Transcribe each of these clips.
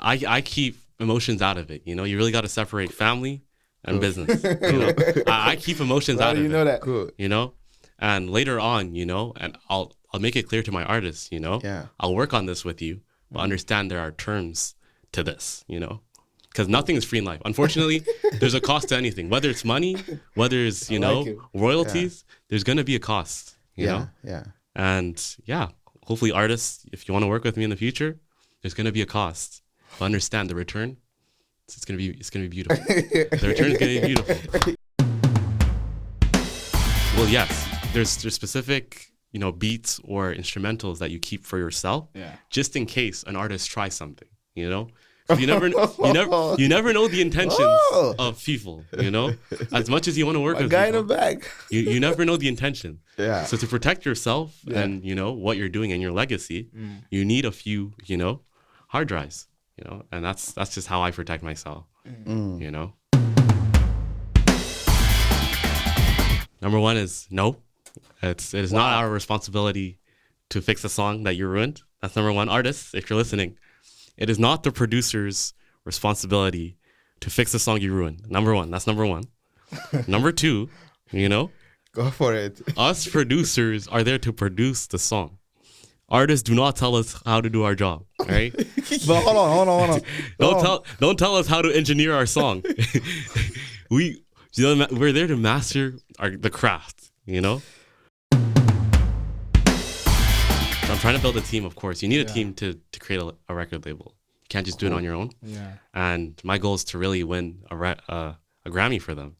I keep emotions out of it. You know, you really got to separate family and business. You know, I keep emotions out of it. You know that. Good. You know, and later on, you know, and I'll make it clear to my artists. You know, I'll work on this with you, but understand there are terms to this. You know, because nothing is free in life. Unfortunately, there's a cost to anything, whether it's money, whether it's royalties. There's gonna be a cost. You know. Yeah. And hopefully, artists, if you want to work with me in the future, there's gonna be a cost. But understand the return. It's gonna be beautiful. The return is gonna be beautiful. Well, yes, there's specific, you know, beats or instrumentals that you keep for yourself, just in case an artist tries something. You know, you never know the intentions of people. You know, as much as you want to work with guy people, in the back. you never know the intention. Yeah. So to protect yourself and you know what you're doing and your legacy, you need a few, you know, hard drives. You know, and that's just how I protect myself. You know. Number one is no. It is not our responsibility to fix a song that you ruined. That's number one. Artists, if you're listening, it is not the producer's responsibility to fix the song you ruined. Number one. That's number one. Number two, you know. Go for it. Us producers are there to produce the song. Artists do not tell us how to do our job, right? But hold on. Don't tell us how to engineer our song. We're there to master the craft, you know? I'm trying to build a team, of course. You need a team to create a record label. You can't just do it on your own. Yeah. And my goal is to really win a Grammy for them,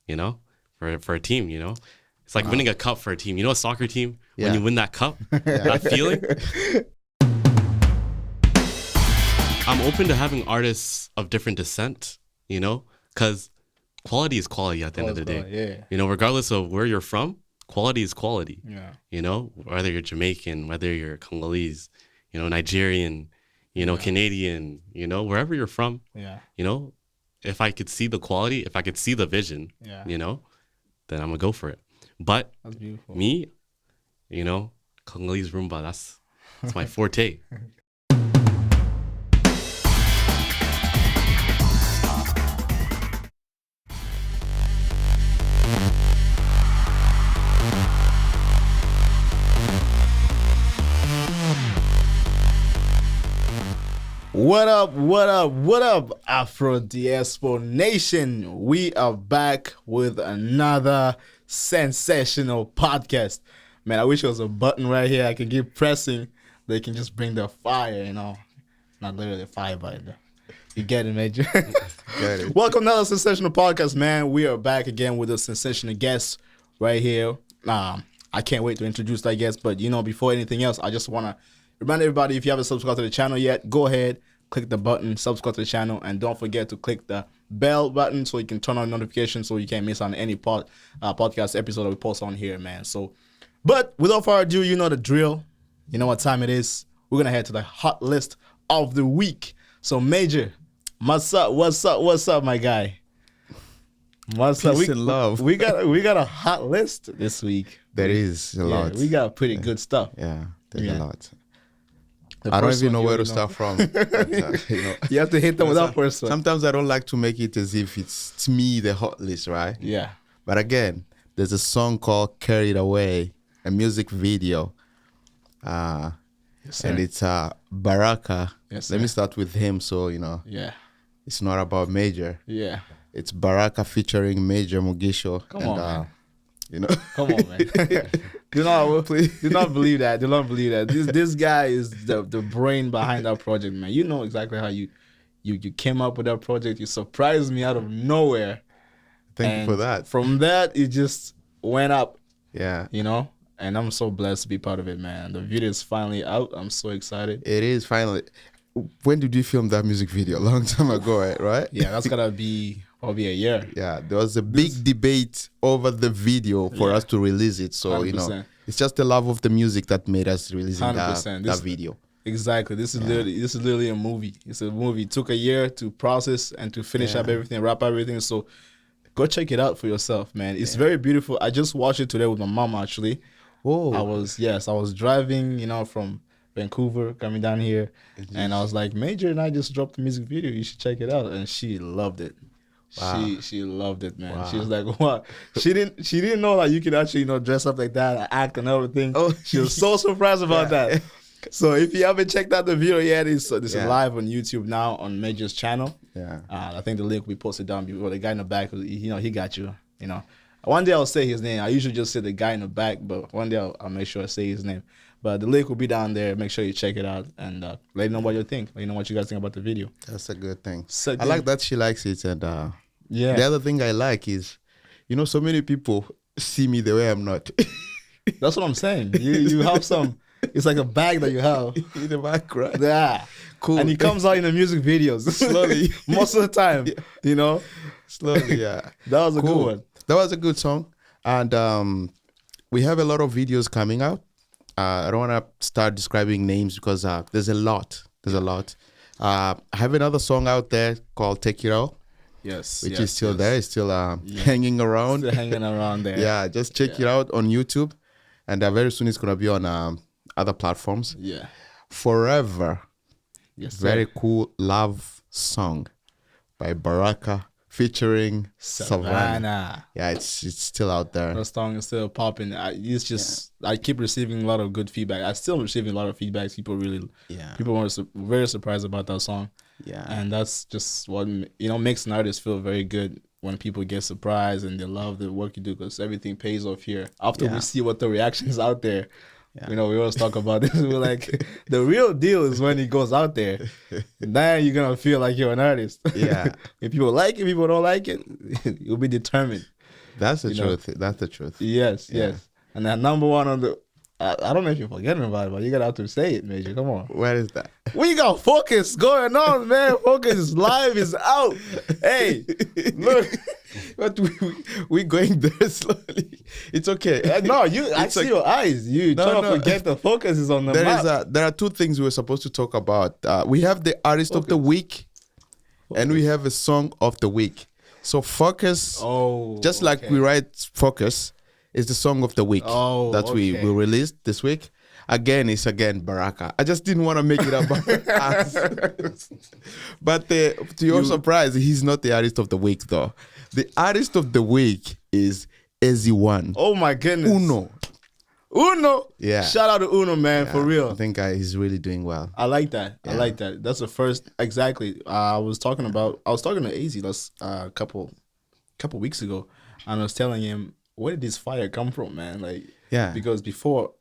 you know? For a team, you know? It's like winning a cup for a team. You know, a soccer team, when you win that cup, that feeling. I'm open to having artists of different descent, you know, because quality is quality at the end of the day. Yeah. You know, regardless of where you're from, quality is quality. Yeah. You know, whether you're Jamaican, whether you're Congolese, you know, Nigerian, you know, Canadian, you know, wherever you're from, you know, if I could see the quality, if I could see the vision, you know, then I'm going to go for it. But me, you know, Congolese rumba, that's my forte. What up, AFRODIASPO Nation? We are back with another sensational podcast. Man, I wish there was a button right here I can keep pressing. They can just bring the fire, you know. Not literally fire, but you get it, Major. Got it. Welcome to another sensational podcast, man. We are back again with a sensational guest right here. I can't wait to introduce that guest, but you know, before anything else, I just want to remind everybody, if you haven't subscribed to the channel yet, go ahead, click the button, subscribe to the channel, and don't forget to click the bell button so you can turn on notifications so you can't miss on any podcast episode that we post on here, man. So, but without further ado, you know the drill. You know what time it is. We're going to head to the hot list of the week. So, Major, what's up, my guy? What's up? Peace and love. We got a hot list this week. There is a lot. We got pretty good stuff. Yeah, there's a lot. The I don't first even know one, where to start from. You know. You have to hit them with that first one. Sometimes I don't like to make it as if it's me, the hot list, right? Yeah. But again, there's a song called Carried Away, a music video. And it's Baraka. Yes, Let me sir. start with him so, you know, Yeah. it's not about Major. Yeah. It's Baraka featuring Major Mugisho. Come on, man. You know, Come on, man. do not believe that. Do not believe that. This guy is the brain behind that project, man. You know exactly how you came up with that project. You surprised me out of nowhere. thank you for that. From that, it just went up, Yeah. you know? And I'm so blessed to be part of it, man. The video is finally out. I'm so excited. It is finally. When did you film that music video? A long time ago, right? Yeah, that's gotta be probably a year. Yeah, there was a big debate over the video for us to release it. So, you know, 100%. it's just the love of the music that made us releasing 100%. that video. Exactly. This is literally a movie. It's a movie. It took a year to process and to finish up everything, wrap everything. So go check it out for yourself, man. It's very beautiful. I just watched it today with my mom, actually. Oh, I was driving, you know, from Vancouver, coming down here, and I was like, Major and I just dropped the music video. You should check it out, and she loved it. Wow. She loved it, man. Wow. She was like, "What?" She didn't know that you could actually dress up like that, and act and everything. Oh, she was so surprised about that. So if you haven't checked out the video yet, it's live on YouTube now on Major's channel. Yeah, I think the link will be posted down below. The guy in the back, he got you. One day I'll say his name. I usually just say the guy in the back, but one day I'll make sure I say his name. But the link will be down there. Make sure you check it out and let me know what you think. Let me know what you guys think about the video. That's a good thing. I like that she likes it. And yeah, the other thing I like is, so many people see me the way I'm not. That's what I'm saying. You have some. It's like a bag that you have in the background. Yeah, cool. And he comes out in the music videos slowly, most of the time. Yeah. Slowly. Yeah, that was a good one. That was a good song, and we have a lot of videos coming out. I don't want to start describing names because there's a lot. I have another song out there called "Take It Out." Yes, which is still there. It's still hanging around. Still hanging around there. Yeah, just check it out on YouTube, and very soon it's gonna be on other platforms. Yeah, Forever. Yes, very cool love song by Baraka featuring Savannah. Yeah, it's still out there. The song is still popping. I keep receiving a lot of good feedback. I still receiving a lot of feedback. People were very surprised about that song. Yeah, and that's just what makes an artist feel very good when people get surprised and they love the work you do, because everything pays off here after we see what the reactions out there. Yeah. We always talk about this. We're like, the real deal is when it goes out there. Then you're gonna feel like you're an artist. Yeah. If people like it, people don't like it, you'll be determined. That's the truth. That's the truth. Yes. And then number one on the, I don't know if you're forgetting about it, but you gotta have to say it, Major. Come on. Where is that? We got Focus going on, man. Focus is live, is out. Hey, look. But we going there slowly. It's okay. No, I see your eyes. You trying to forget the Focus is on the map. There are two things we were supposed to talk about. We have the artist of the week, and we have a song of the week. So Focus, just like we write Focus, is the song of the week that we released this week. It's Baraka. I just didn't want to make it about us. But to your surprise, he's not the artist of the week, though. The artist of the week is Easy1. Oh my goodness. Uno. Yeah. Shout out to Uno, man, for real. I think he's really doing well. I like that. Yeah. I like that. That's the first. Exactly. I was talking to AZ a couple weeks ago, and I was telling him, where did this fire come from, man? Because before,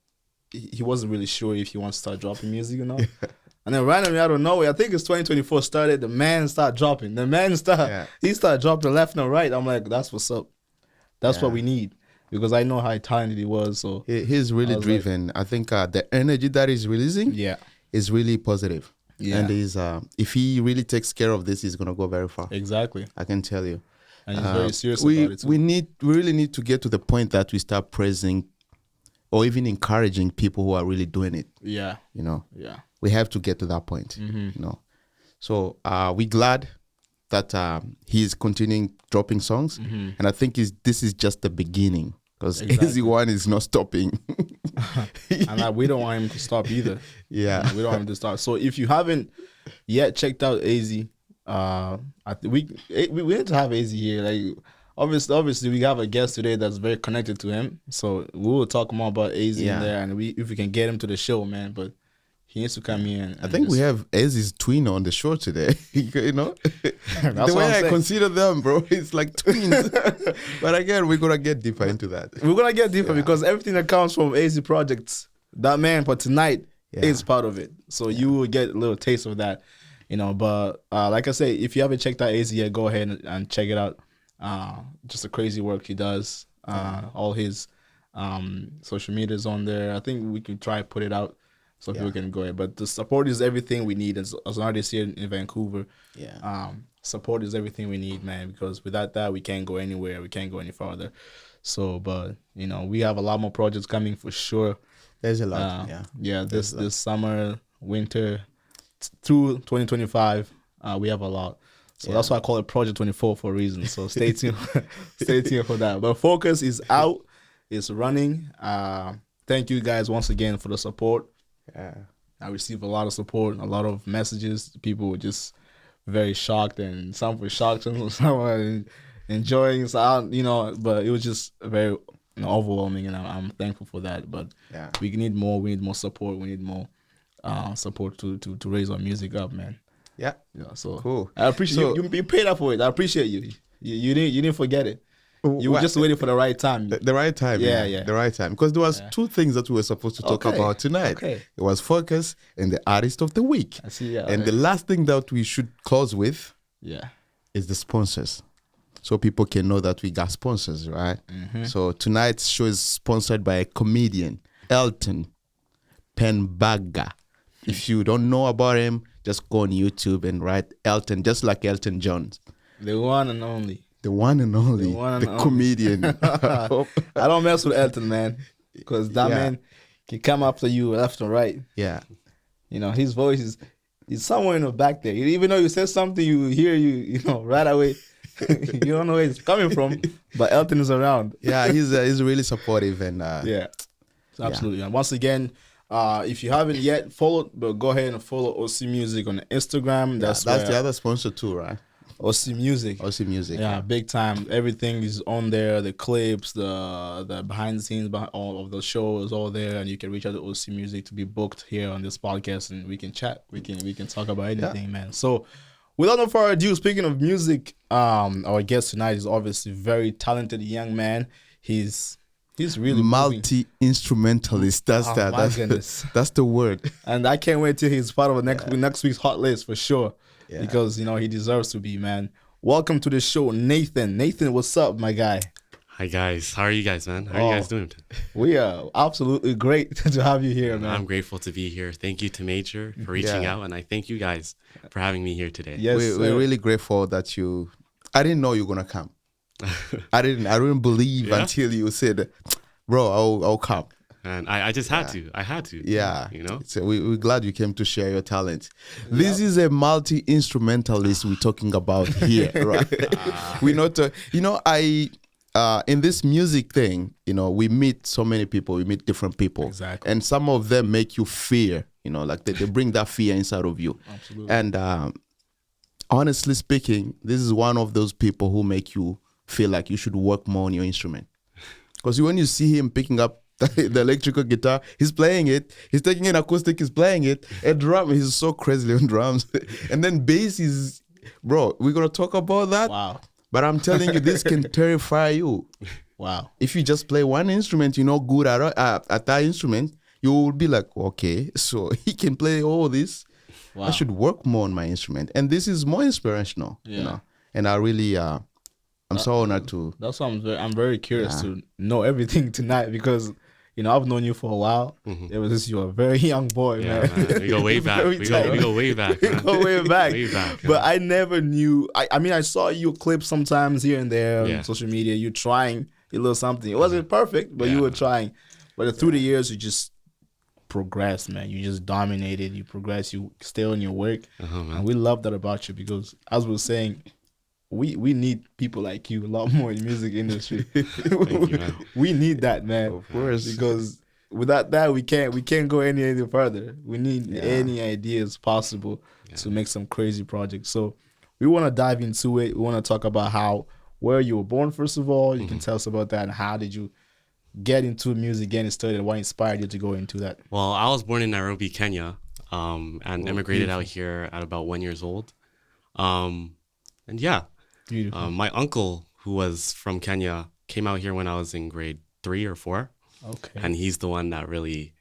he wasn't really sure if he wants to start dropping music, And then randomly out of nowhere, I think it's 2024 started, the man started dropping. He started dropping left and right. I'm like, that's what's up. That's what we need. Because I know how talented he was. So he's really driven. I think the energy that he's releasing is really positive. Yeah. And if he really takes care of this, he's gonna go very far. Exactly. I can tell you. And he's very serious about it too. We really need to get to the point that we start praising or even encouraging people who are really doing it. Yeah. Yeah. We have to get to that point. So we're glad that he's continuing dropping songs. And I think this is just the beginning, because Easy1 is not stopping. And we don't want him to stop either. Yeah. We don't want him to stop. So if you haven't yet checked out AZ, we need to have AZ here. Obviously we have a guest today that's very connected to him, so we will talk more about AZ in there, and if we can get him to the show, man. But he needs to come in. I think we have AZ's twin on the show today. The way I consider them, bro, it's like twins. But again, we're gonna get deeper into that. We're gonna get deeper because everything that comes from AZ projects, that man for tonight is part of it. So you will get a little taste of that. But like I say, if you haven't checked out AZ yet, go ahead and check it out. Just a crazy work he does. All his social media is on there. I think we can try to put it out so people can go ahead. But the support is everything we need as an artist here in Vancouver. Support is everything we need, man, because without that we can't go anywhere. We can't go any farther. So, but we have a lot more projects coming for sure. There's a lot. This summer, winter, through 2025, we have a lot. So that's why I call it Project 24 for a reason. So stay tuned. Stay tuned for that. But Focus is out. It's running. Thank you guys once again for the support. I received a lot of support, a lot of messages. People were just very shocked, and some were shocked, and some were enjoying. So but it was just very overwhelming, and I'm thankful for that. But we need more. We need more support. We need more support to raise our music up, man. Yeah. So cool. I appreciate you paid up for it. I appreciate you. You didn't forget it. You were just waiting for the right time. The right time. Yeah. The right time. Because there was two things that we were supposed to talk about tonight. Okay. It was focus and the artist of the week. I see. Yeah. And the last thing that we should close with is the sponsors. So people can know that we got sponsors, right? Mm-hmm. So tonight's show is sponsored by a comedian, Elton Penbaga. If you don't know about him, just go on YouTube and write Elton, just like Elton John. The one and only. The one and only. The comedian. I don't mess with Elton, man. Because that man can come after you left and right. Yeah. His voice is somewhere in the back there. Even though you say something, you hear right away. You don't know where it's coming from, but Elton is around. Yeah, he's really supportive. And absolutely. And once again, if you haven't yet followed, but go ahead and follow OC Music on Instagram. That's the other sponsor too, right? OC Music. Yeah, big time. Everything is on there. The clips, the behind the scenes, all of the shows, all there, and you can reach out to OC Music to be booked here on this podcast, and we can chat. We can talk about anything, man. So, without no further ado, speaking of music, our guest tonight is obviously a very talented young man. He's really multi-instrumentalist. That's the word. And I can't wait till he's part of next week's hot list for sure. Yeah. Because he deserves to be, man. Welcome to the show, Nathan. Nathan, what's up, my guy? Hi guys, how are you guys, man? How are you guys doing? We are absolutely great to have you here, man. I'm grateful to be here. Thank you to Major for reaching out, and I thank you guys for having me here today. Yes, we're really grateful that you. I didn't know you were gonna come. I didn't believe until you said, "Bro, I'll come." And I just had to. I had to. Yeah. So we're glad you came to share your talent. This is a multi-instrumentalist we're talking about here, right? We're not, in this music thing, we meet so many people. We meet different people. Exactly. And some of them make you fear, like they bring that fear inside of you. Absolutely. And honestly speaking, this is one of those people who make you feel like you should work more on your instrument. Because when you see him picking up the electrical guitar, he's playing it. He's taking an acoustic, he's playing it. A drum, he's so crazy on drums. And then bass is, bro, we're going to talk about that. Wow. But I'm telling you, this can terrify you. Wow. If you just play one instrument, you're not good at that instrument, you will be like, okay, so he can play all this. Wow. I should work more on my instrument. And this is more inspirational, And I really... I'm so honored to. That's why I'm very curious to know everything tonight because, I've known you for a while. Mm-hmm. You're a very young boy, man. We go way back. We go way back. Man. We go way back. Way back. But I never knew. I saw you clips sometimes here and there on social media. You trying a little something. It wasn't perfect, but you were trying. But through the years, you just progressed, man. You just dominated. You progressed. You stay on your work. And we love that about you because, as we were saying, we need people like you a lot more in the music industry. Thank you, man. We need that, man. Of course. Because without that, we can't go any further. We need any ideas possible to make some crazy projects. So we want to dive into it. We want to talk about where you were born, first of all. You can tell us about that and how did you get into music, getting started, and what inspired you to go into that? Well, I was born in Nairobi, Kenya, and immigrated out here at about 1 year old. And my uncle, who was from Kenya, came out here when I was in grade 3 or 4. Okay. And he's the one that really,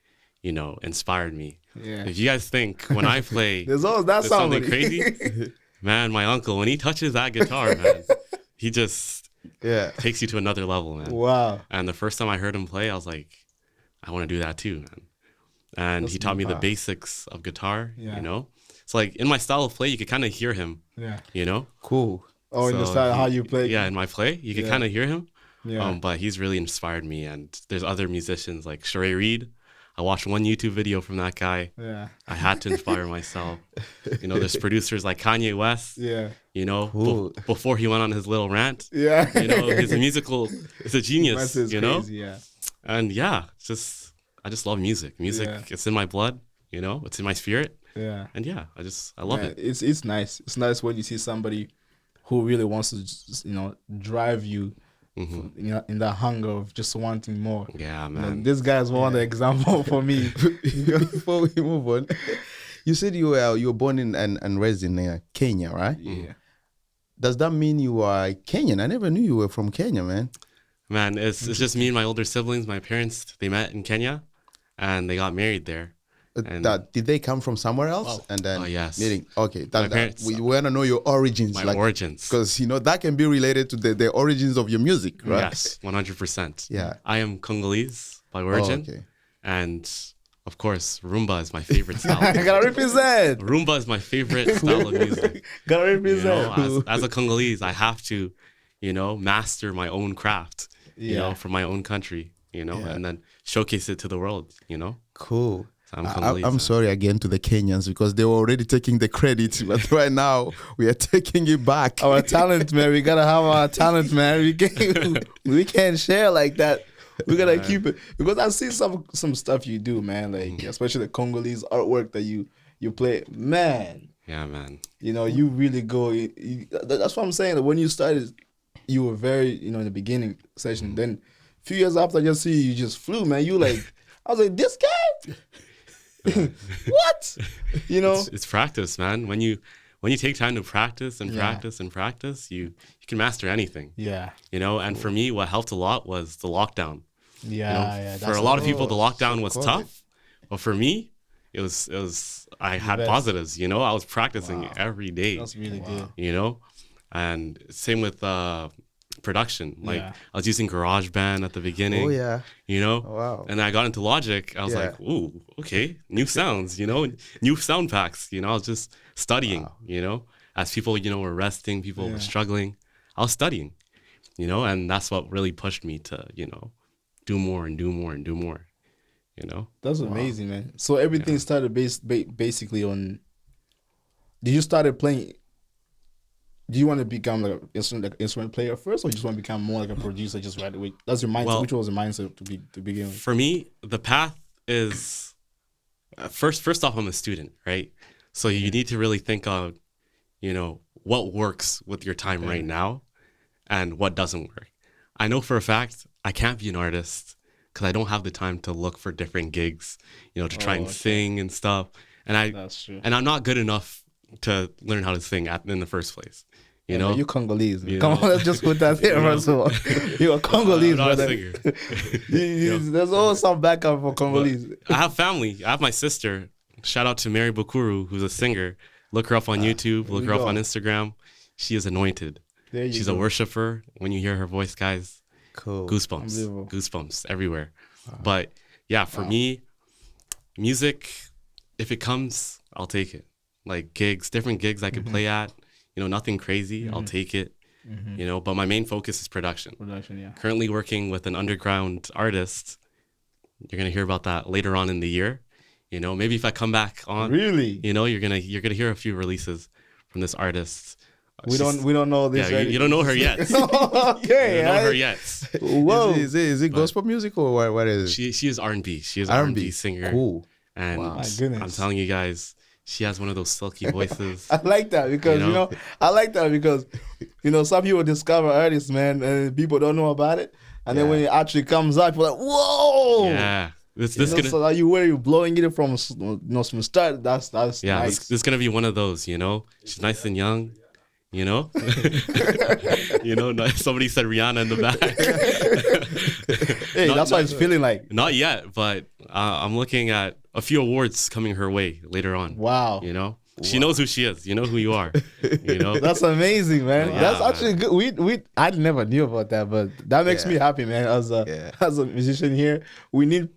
inspired me. Yeah. If you guys think when I play there's something crazy, man, my uncle, when he touches that guitar, man, he just takes you to another level, man. Wow. And the first time I heard him play, I was like, I want to do that too, man. And he taught me the basics of guitar, So like in my style of play, you could kind of hear him, Cool. Oh, in the style how you play? Yeah, in my play, you can kind of hear him. Yeah. But he's really inspired me. And there's other musicians like Sheree Reed. I watched one YouTube video from that guy. Yeah. I had to inspire myself. There's producers like Kanye West. Yeah. Before he went on his little rant. Yeah. He's a genius. Crazy, yeah. And I just love music. Music, it's in my blood. Yeah. It's in my spirit. Yeah. And I love it. It's nice. It's nice when you see somebody who really wants to just, drive you, in that hunger of just wanting more. Yeah, man. This guy's one example for me. Before we move on, you said you were born in and raised in Kenya, right? Yeah. Does that mean you are Kenyan? I never knew you were from Kenya, man. Man, it's just me and my older siblings. My parents, they met in Kenya, and they got married there. Did they come from somewhere else? And then yes. meeting. Okay, parents, we want to know your origins. My origins. Because, that can be related to the origins of your music, right? Yes, 100%. Yeah. I am Congolese by origin. Okay. And, of course, rumba is my favorite style. I gotta represent. Rumba is my favorite style of music. Gotta represent. As a Congolese, I have to, master my own craft, from my own country, and then showcase it to the world, Cool. So I'm sorry again to the Kenyans because they were already taking the credit, but right now we are taking it back. Our talent, man. We gotta have our talent, man. We can't share like that. We gotta keep it because I've seen some stuff you do, man. Like especially the Congolese artwork that you play, man. Yeah, man. You really go. That's what I'm saying. That when you started, you were very, in the beginning session. Then a few years after, I just see you just flew, man. You like, I was like, this guy. What? It's practice, man. When you take time to practice and practice and practice, you can master anything. Yeah. And for me, what helped a lot was the lockdown. Yeah. For a lot of people, the lockdown was tough, but for me, it was I had positives. I was practicing every day. That's really good. And same with production. Like I was using GarageBand at the beginning. Oh yeah. Wow. And I got into Logic. I was like, ooh, okay, new sounds, new sound packs. I was just studying, as people, were resting, people were struggling. I was studying, and that's what really pushed me to, do more and do more and do more, That's amazing, man. So everything started basically on. Did you started playing? Do you want to become like an instrument player first, or you just want to become more like a producer just right away? That's your mindset. Which was your mindset to begin with? For me, the path is first off, I'm a student, right? So you need to really think of, what works with your time right now, and what doesn't work. I know for a fact I can't be an artist because I don't have the time to look for different gigs, to try and sing and stuff. And That's true. And I'm not good enough to learn how to sing in the first place. You're Congolese. Come on, let's just put that there first of all. You're a Congolese, I'm not brother. a singer. There's always some backup for Congolese. I have family. I have my sister. Shout out to Mary Bukuru, who's a singer. Look her up on YouTube. Look her up on Instagram. She is anointed. She's a worshiper. When you hear her voice, guys, cool. Goosebumps everywhere. Wow. But yeah, for me, music, if it comes, I'll take it. Like different gigs I could play at, nothing crazy. I'll take it, but my main focus is production. Currently working with an underground artist. You're going to hear about that later on in the year. Maybe if I come back on, really, you're going to hear a few releases from this artist. We don't know this. Yeah, you don't know her yet. Okay, you don't know her yet. Whoa, is it gospel music or what is it? She is R&B. She is an R&B singer. Cool. And my goodness, I'm telling you guys, she has one of those silky voices. I like that because some people discover artists, man, and people don't know about it, and then when it actually comes out, people are like, whoa, yeah. So are you blowing it from from start? That's nice. This is gonna be one of those. She's nice and young. Somebody said Rihanna in the back. Hey, that's what it's feeling like. Not yet, but I'm looking at a few awards coming her way later on. Wow. She knows who she is. You know who you are. That's amazing, man. Yeah, that's actually good. I never knew about that, but that makes me happy, man. As a musician here, we need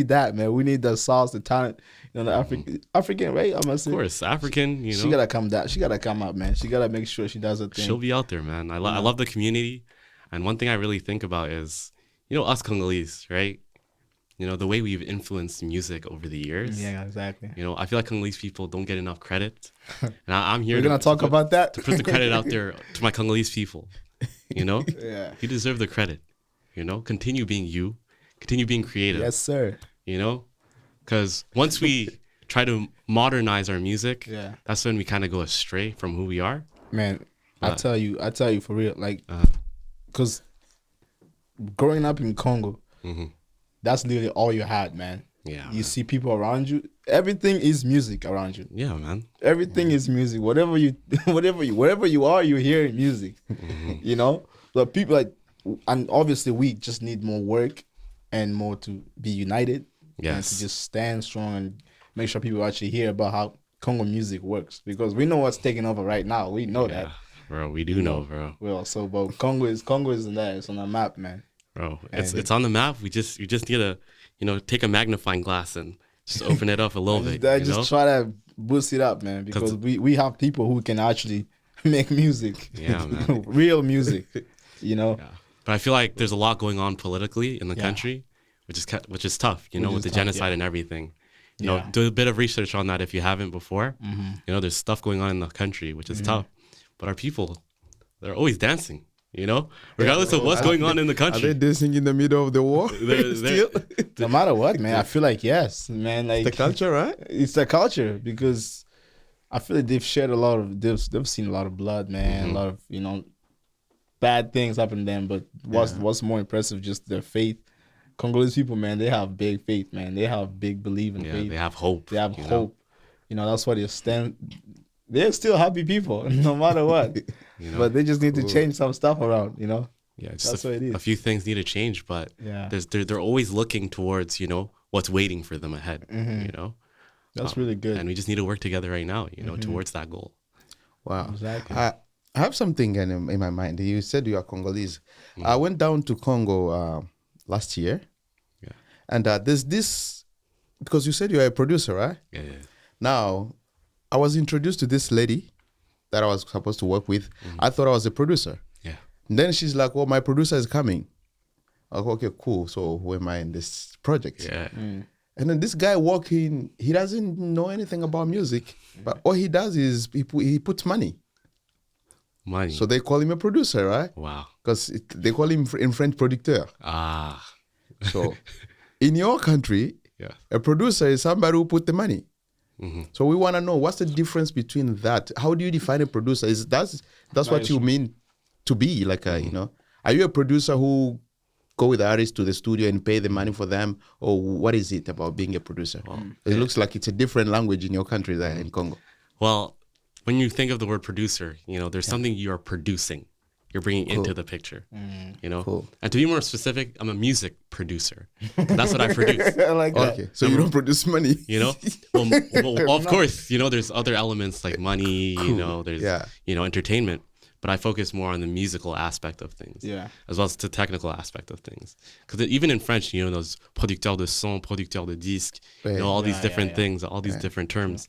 that, man. We need the sauce, the talent. The African, right? I must say. Of course, African. She gotta come down. She gotta come up, man. She gotta make sure she does her thing. She'll be out there, man. I love the community, and one thing I really think about is, us Congolese, right? The way we've influenced music over the years. Yeah, exactly. I feel like Congolese people don't get enough credit, and I'm here. We're gonna talk about that. To put the credit out there to my Congolese people. Yeah. You deserve the credit. Continue being you. Continue being creative. Yes, sir. Because once we try to modernize our music, that's when we kind of go astray from who we are. Man, I tell you for real, like, because growing up in Congo, that's literally all you had, man. Yeah, you see people around you. Everything is music around you. Yeah, man. Everything is music. Whatever wherever you are, you're hearing music. You know, so people like, and obviously we just need more work and more to be united. And to just stand strong and make sure people actually hear about how Congo music works, because we know what's taking over right now. We know that, bro. We do know, bro. Well, so but Congo is in there. It's on the map, man. Bro, it's on the map. You just need to, take a magnifying glass and just open it up a little bit. I just try to boost it up, man, because we have people who can actually make music. Yeah, man. Real music. Yeah. But I feel like there's a lot going on politically in the country, which is tough. With the genocide and everything. Do a bit of research on that if you haven't before. There's stuff going on in the country, which is tough. But our people, they're always dancing. Regardless of what's going on in the country. Are they dancing in the middle of the war? No matter what, man. I feel like yes, man. Like the culture, right? It's the culture, because I feel like they've shed they've seen a lot of blood, man. A lot of bad things happen to them. But what's more impressive, just their faith. Congolese people, man, they have big faith, man. They have big belief in faith. They have hope. They have hope. That's why they stand. They're still happy people, no matter what. But they just need to change some stuff around, Yeah, that's what it is. A few things need to change, but they're always looking towards, what's waiting for them ahead, That's really good. And we just need to work together right now, towards that goal. Wow. Exactly. I have something in my mind. You said you are Congolese. I went down to Congo last year. Yeah. And there's this, because you said you are a producer, right? Yeah. Now, I was introduced to this lady that I was supposed to work with. I thought I was a producer. Yeah. And then she's like, "Well, my producer is coming." I go, "Okay, cool. So who am I in this project?" Yeah. And then this guy walking, he doesn't know anything about music, but all he does is he puts money. Money. So they call him a producer, right? Wow. Because they call him in French producteur. Ah. So in your country, a producer is somebody who put the money. So we want to know, what's the difference between that? How do you define a producer? That's what you mean to be like a, are you a producer who go with the artists to the studio and pay the money for them, or what is it about being a producer? It looks like it's a different language in your country than in Congo. Well, when you think of the word producer, there's something you're producing. You're bringing into the picture, Cool. And to be more specific, I'm a music producer. That's what I produce. I like that. Okay, so you don't produce money. Well, of course, there's other elements like money, there's, entertainment, but I focus more on the musical aspect of things, as well as the technical aspect of things. Because even in French, those producteurs de son, producteurs de disque, all these different things, all these different terms,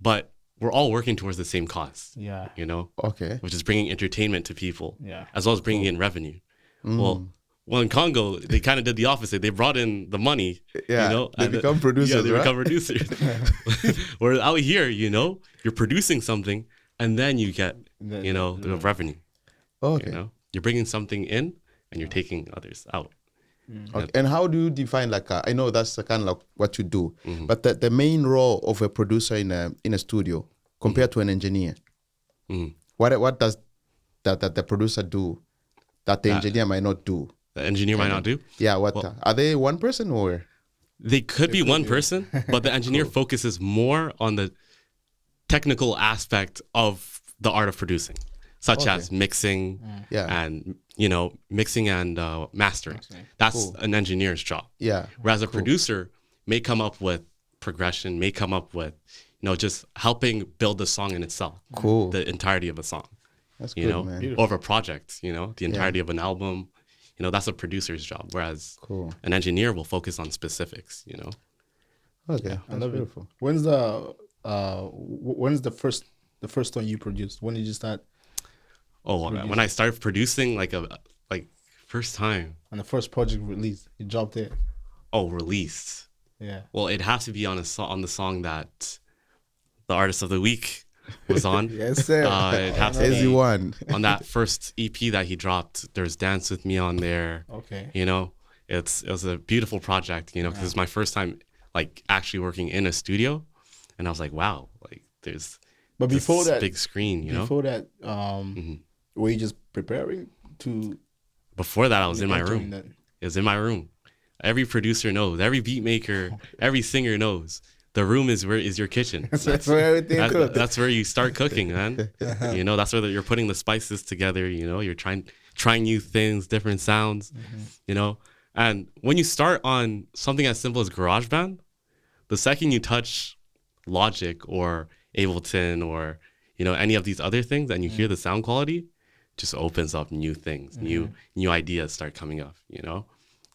but we're all working towards the same cause. Yeah. Okay. Which is bringing entertainment to people. Yeah. As well as bringing in revenue. Well, in Congo, they kind of did the opposite. They brought in the money. Yeah. They become producers. Yeah, they become producers. Whereas out here, you're producing something and then you get, the revenue. Okay. You're bringing something in and you're taking others out. Okay. And how do you define, like, I know that's kind of like what you do, but the main role of a producer in a studio compared to an engineer, what does that the producer do that the engineer might not do? The engineer might not do? Yeah. Are they one person or? They could be one person, but the engineer focuses more on the technical aspect of the art of producing, such as mixing and, mixing and mastering. That's an engineer's job. Yeah. Whereas a producer may come up with progression, may come up with, just helping build the song in itself. Cool. The entirety of a song. That's good, man. Or of a project, the entirety of an album. That's a producer's job. Whereas an engineer will focus on specifics, Okay. That's beautiful. When's the first one you produced? When did you start? Oh, when I started producing, like first time. On the first project released, you dropped it. Oh, released. Yeah. Well, it has to be on the song that the artist of the week was on. Yes, sir. It has to Easy be one. on that first EP that he dropped. There's "Dance with Me" on there. Okay. It was a beautiful project. Because it's my first time like actually working in a studio, and I was like, wow, like there's but before that big screen, before that, were you just preparing to? Before that, I was in my room. It was in my room. Every producer knows. Every beat maker, every singer knows. The room is your kitchen. That's where everything cooks. That's where you start cooking, man. You know, that's where you're putting the spices together. You know, you're trying new things, different sounds. You know, and when you start on something as simple as GarageBand, the second you touch Logic or Ableton or any of these other things, and you hear the sound quality, just opens up new things, new ideas start coming up. You know,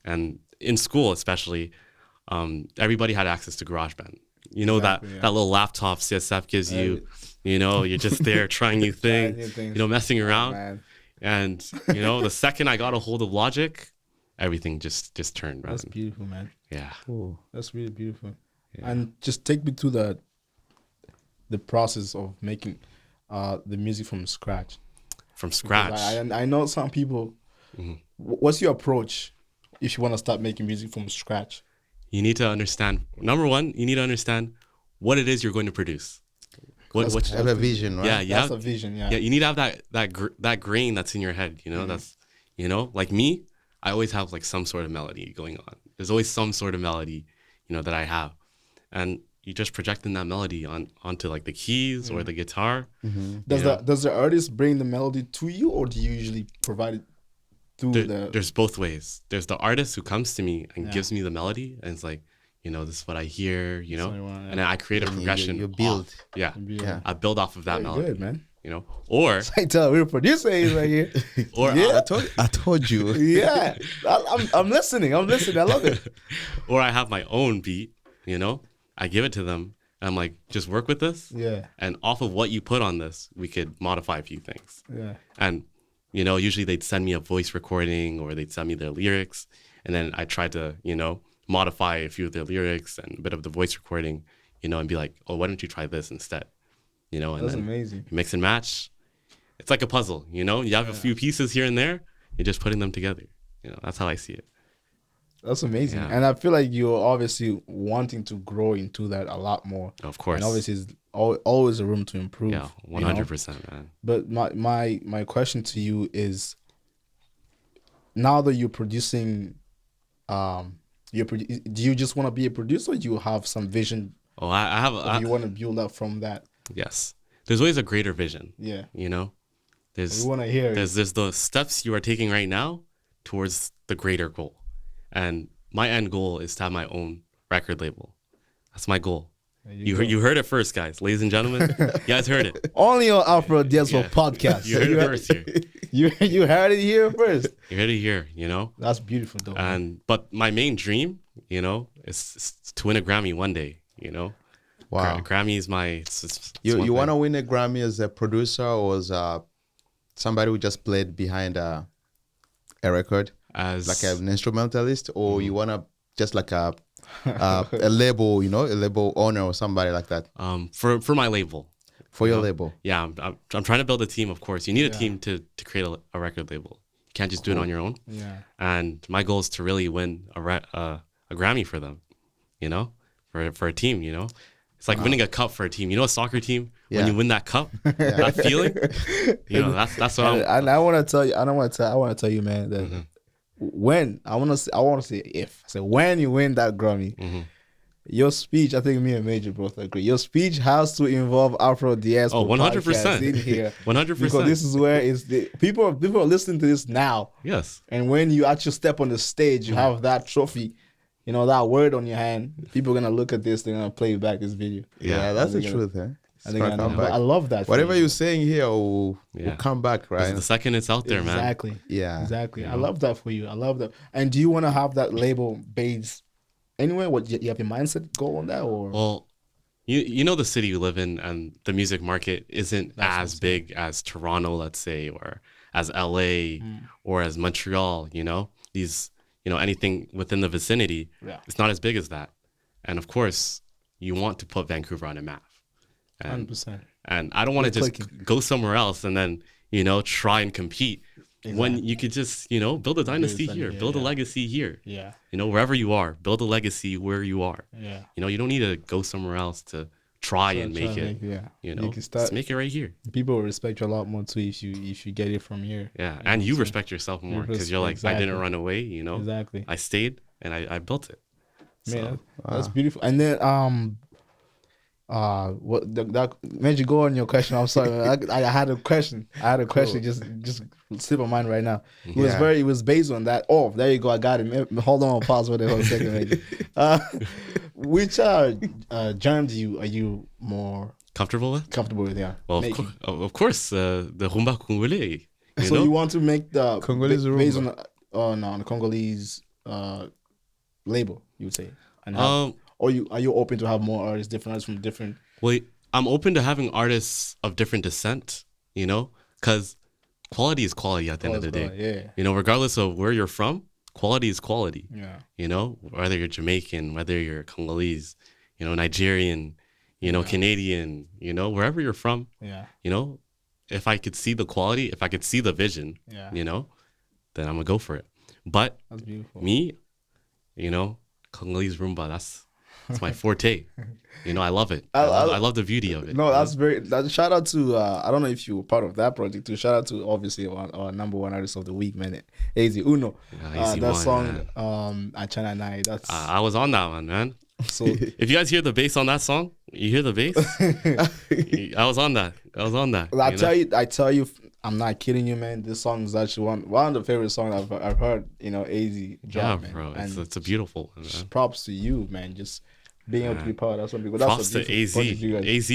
and in school especially, everybody had access to GarageBand. You know, that little laptop CSF gives you, you're just there trying new things, messing around. Oh, and, the second I got a hold of Logic, everything just turned. That's beautiful, man. Yeah. Cool. That's really beautiful. Yeah. And just take me to the process of making the music from scratch. From scratch? I know some people, what's your approach if you want to start making music from scratch? You need to understand, number one, you need to understand what it is you're going to produce. Have a vision, right? Yeah, that's a vision, yeah. Yeah, you need to have that grain that's in your head, that's, like me, I always have like some sort of melody going on. There's always some sort of melody, that I have. And you just projecting that melody onto like the keys or the guitar. Does the artist bring the melody to you, or do you usually provide it? There's both ways. There's the artist who comes to me and gives me the melody, and it's like, this is what I hear, and then I create a progression. You build. Yeah. I build off of that melody. Good, man. Or I tell we're producing right here. Or I told you. Yeah, I'm listening. I love it. Or I have my own beat. I give it to them. And I'm like, just work with this. Yeah. And off of what you put on this, we could modify a few things. Yeah. And usually they'd send me a voice recording or they'd send me their lyrics. And then I try to, modify a few of their lyrics and a bit of the voice recording, and be like, oh, why don't you try this instead? And that's then amazing. Mix and match. It's like a puzzle, you have a few pieces here and there. You're just putting them together. That's how I see it. That's amazing. Yeah. And I feel like you're obviously wanting to grow into that a lot more. Of course. And obviously there's always a room to improve. Yeah, 100%, man. But my question to you is, now that you're producing, do you just want to be a producer, or do you have some vision? Oh, I have. You want to build up from that? Yes. There's always a greater vision. Yeah. There's, we want to hear there's the steps you are taking right now towards the greater goal. And my end goal is to have my own record label. That's my goal. You heard it first, guys. Ladies and gentlemen, you guys heard it. Only on AFRODIASPO podcast. You heard it first here. You heard it here first. You heard it here, That's beautiful, though. But my main dream, is to win a Grammy one day, Wow. Grammy is my... You want to win a Grammy as a producer or as somebody who just played behind a record? As like an instrumentalist, or you want to just like a label, a label owner or somebody like that? For my label. For your label. Yeah, I'm trying to build a team, of course. You need a team to create a record label. You can't just do it on your own. Yeah. And my goal is to really win a Grammy for them, for a team, It's like winning a cup for a team. A soccer team, when you win that cup, that feeling, that's what I'm... I want to tell you, man, that when I want to say if. So when you win that Grammy, your speech, I think me and Major both agree, your speech has to involve AFRODIASPO. Oh, 100% in here. 100%. Because this is where people are listening to this now. Yes. And when you actually step on the stage, you have that trophy, that word on your hand. People are gonna look at this, they're gonna play back this video. Yeah, that's the truth, eh? I love that. Whatever you're saying here will come back, right? The second it's out there, man. Exactly. Yeah. Exactly. I love that for you. I love that. And do you want to have that label based anywhere? What you have your mindset go on that, or? Well, you know the city you live in, and the music market isn't as big as Toronto, let's say, or as LA, or as Montreal. These, anything within the vicinity. Yeah. It's not as big as that. And of course, you want to put Vancouver on a map. 100%. And I don't want to just go somewhere else and then, try and compete when you could just, build a dynasty here, build a legacy here. Yeah. Wherever you are, build a legacy where you are. Yeah. You don't need to go somewhere else to try and make it. You can just make it right here. People will respect you a lot more too if you get it from here. Yeah, and you respect yourself more because you're like, exactly. I didn't run away. Exactly. I stayed and I built it. Man, that's beautiful. And then what that made you go on your question? I'm sorry, I had a question. Cool. Just slip my mind right now. It was based on that. Oh, there you go. I got it. Hold on, pause for a second. Which germs are you more comfortable with? Yeah. Well, of course, the rumba congolais. You want to make the Congolese based on the Congolese label, you would say, and are you open to have more artists, different artists from different? Well, I'm open to having artists of different descent, because quality is quality at the end of the day. Yeah. Regardless of where you're from, quality is quality. Yeah. Whether you're Jamaican, whether you're Congolese, Nigerian, Canadian, wherever you're from. Yeah. If I could see the quality, if I could see the vision, then I'm gonna go for it. But that's beautiful. Me, Congolese rumba, that's my forte. I love it. I love the beauty of it. No, that's shout out to I don't know if you were part of that project too. Shout out to obviously our number one artist of the week, man, AZ Uno. That song, Achana Nai. That's I was on that one, man. So if you guys hear the bass on that song, you hear the bass. I was on that. I tell you, I'm not kidding you, man. This song is actually one of the favorite songs I've heard. AZ drop, man. Bro, it's a beautiful. Props to you, man. Just being able to be part of that. Some people. Props to AZ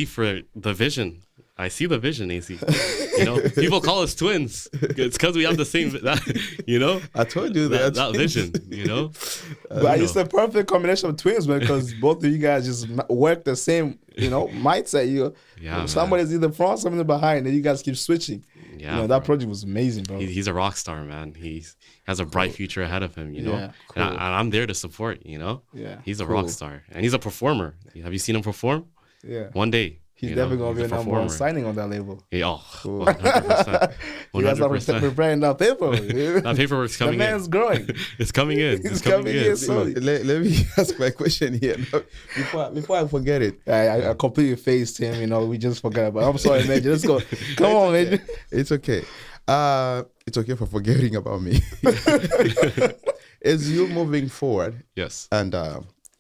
for the vision. I see the vision, AZ. People call us twins. It's because we have the same, I told you that vision, But it's the perfect combination of twins, man, because both of you guys just work the same, mindset. Somebody's in the front, somebody's behind, and you guys keep switching. Yeah, that project was amazing, bro. He's a rock star, man. He has a bright future ahead of him, Yeah, cool. And I'm there to support, Yeah, he's a rock star, and he's a performer. Have you seen him perform? Yeah. One day. He's definitely going to be a number one signing on that label. Yeah, cool. 100%. You guys are preparing that paper. That paperwork's coming in. The man's growing. It's coming in. It's coming in. Let me ask my question here before I forget it. I completely faced him. We just forgot about it. I'm sorry, Major. Let's go. Come on, Major. It's okay. It's okay for forgetting about me. As you're moving forward, yes, and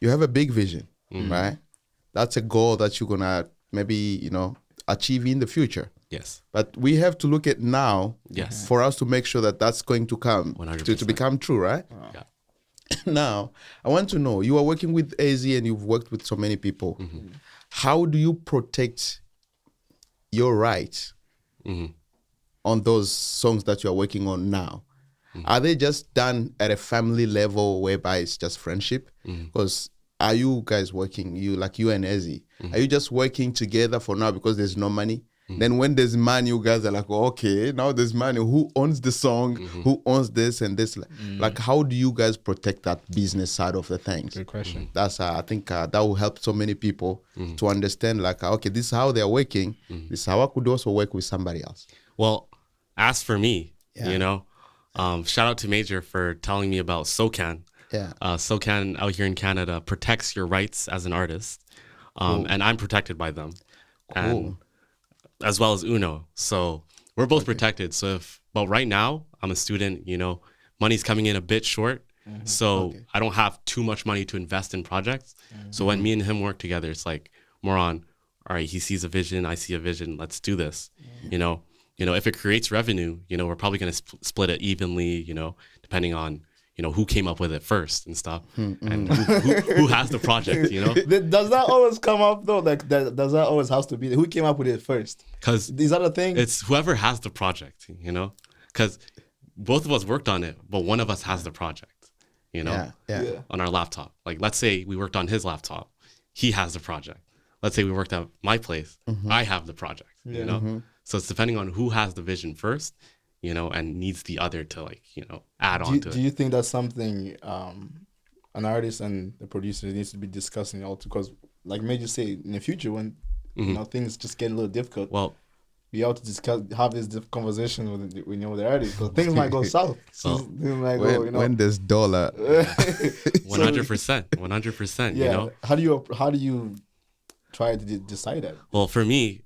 you have a big vision, right? That's a goal that you're gonna maybe achieve in the future. Yes, but we have to look at now. Yes, for us to make sure that that's going to come to become true, right? Yeah. Now, I want to know, you are working with AZ and you've worked with so many people. How do you protect your rights on those songs that you are working on now? Are they just done at a family level whereby it's just friendship? Because are you guys working, you and AZ, are you just working together for now because there's no money? Then when there's money, you guys are like, okay, now there's money. Who owns the song? Who owns this and this? Like, how do you guys protect that business side of the things? Good question. That's I think that will help so many people to understand, okay, this is how they're working. This is how I could also work with somebody else. Well, as for me, shout out to Major for telling me about SOCAN. Yeah. SOCAN out here in Canada protects your rights as an artist. And I'm protected by them. Cool. And as well as Uno. So we're both protected. But right now I'm a student, money's coming in a bit short. So I don't have too much money to invest in projects. So when me and him work together, it's like more on, all right, he sees a vision, I see a vision, let's do this. If it creates revenue, we're probably going to split it evenly, depending on, who came up with it first and stuff, and who has the project, Does that always come up though? Like, does that always have to be who came up with it first? Because these other things, it's whoever has the project, because both of us worked on it, but one of us has the project, on our laptop. Like, let's say we worked on his laptop, he has the project. Let's say we worked at my place, I have the project, So it's depending on who has the vision first, and needs the other to add on to it. Do you think that's something an artist and the producer needs to be discussing also? Because like Major say, in the future when things just get a little difficult. Well, be able to have this conversation with the artist, because things might go south. Things might go, when there's dollar. 100%. Yeah. You know, How do you try to decide that? Well, for me,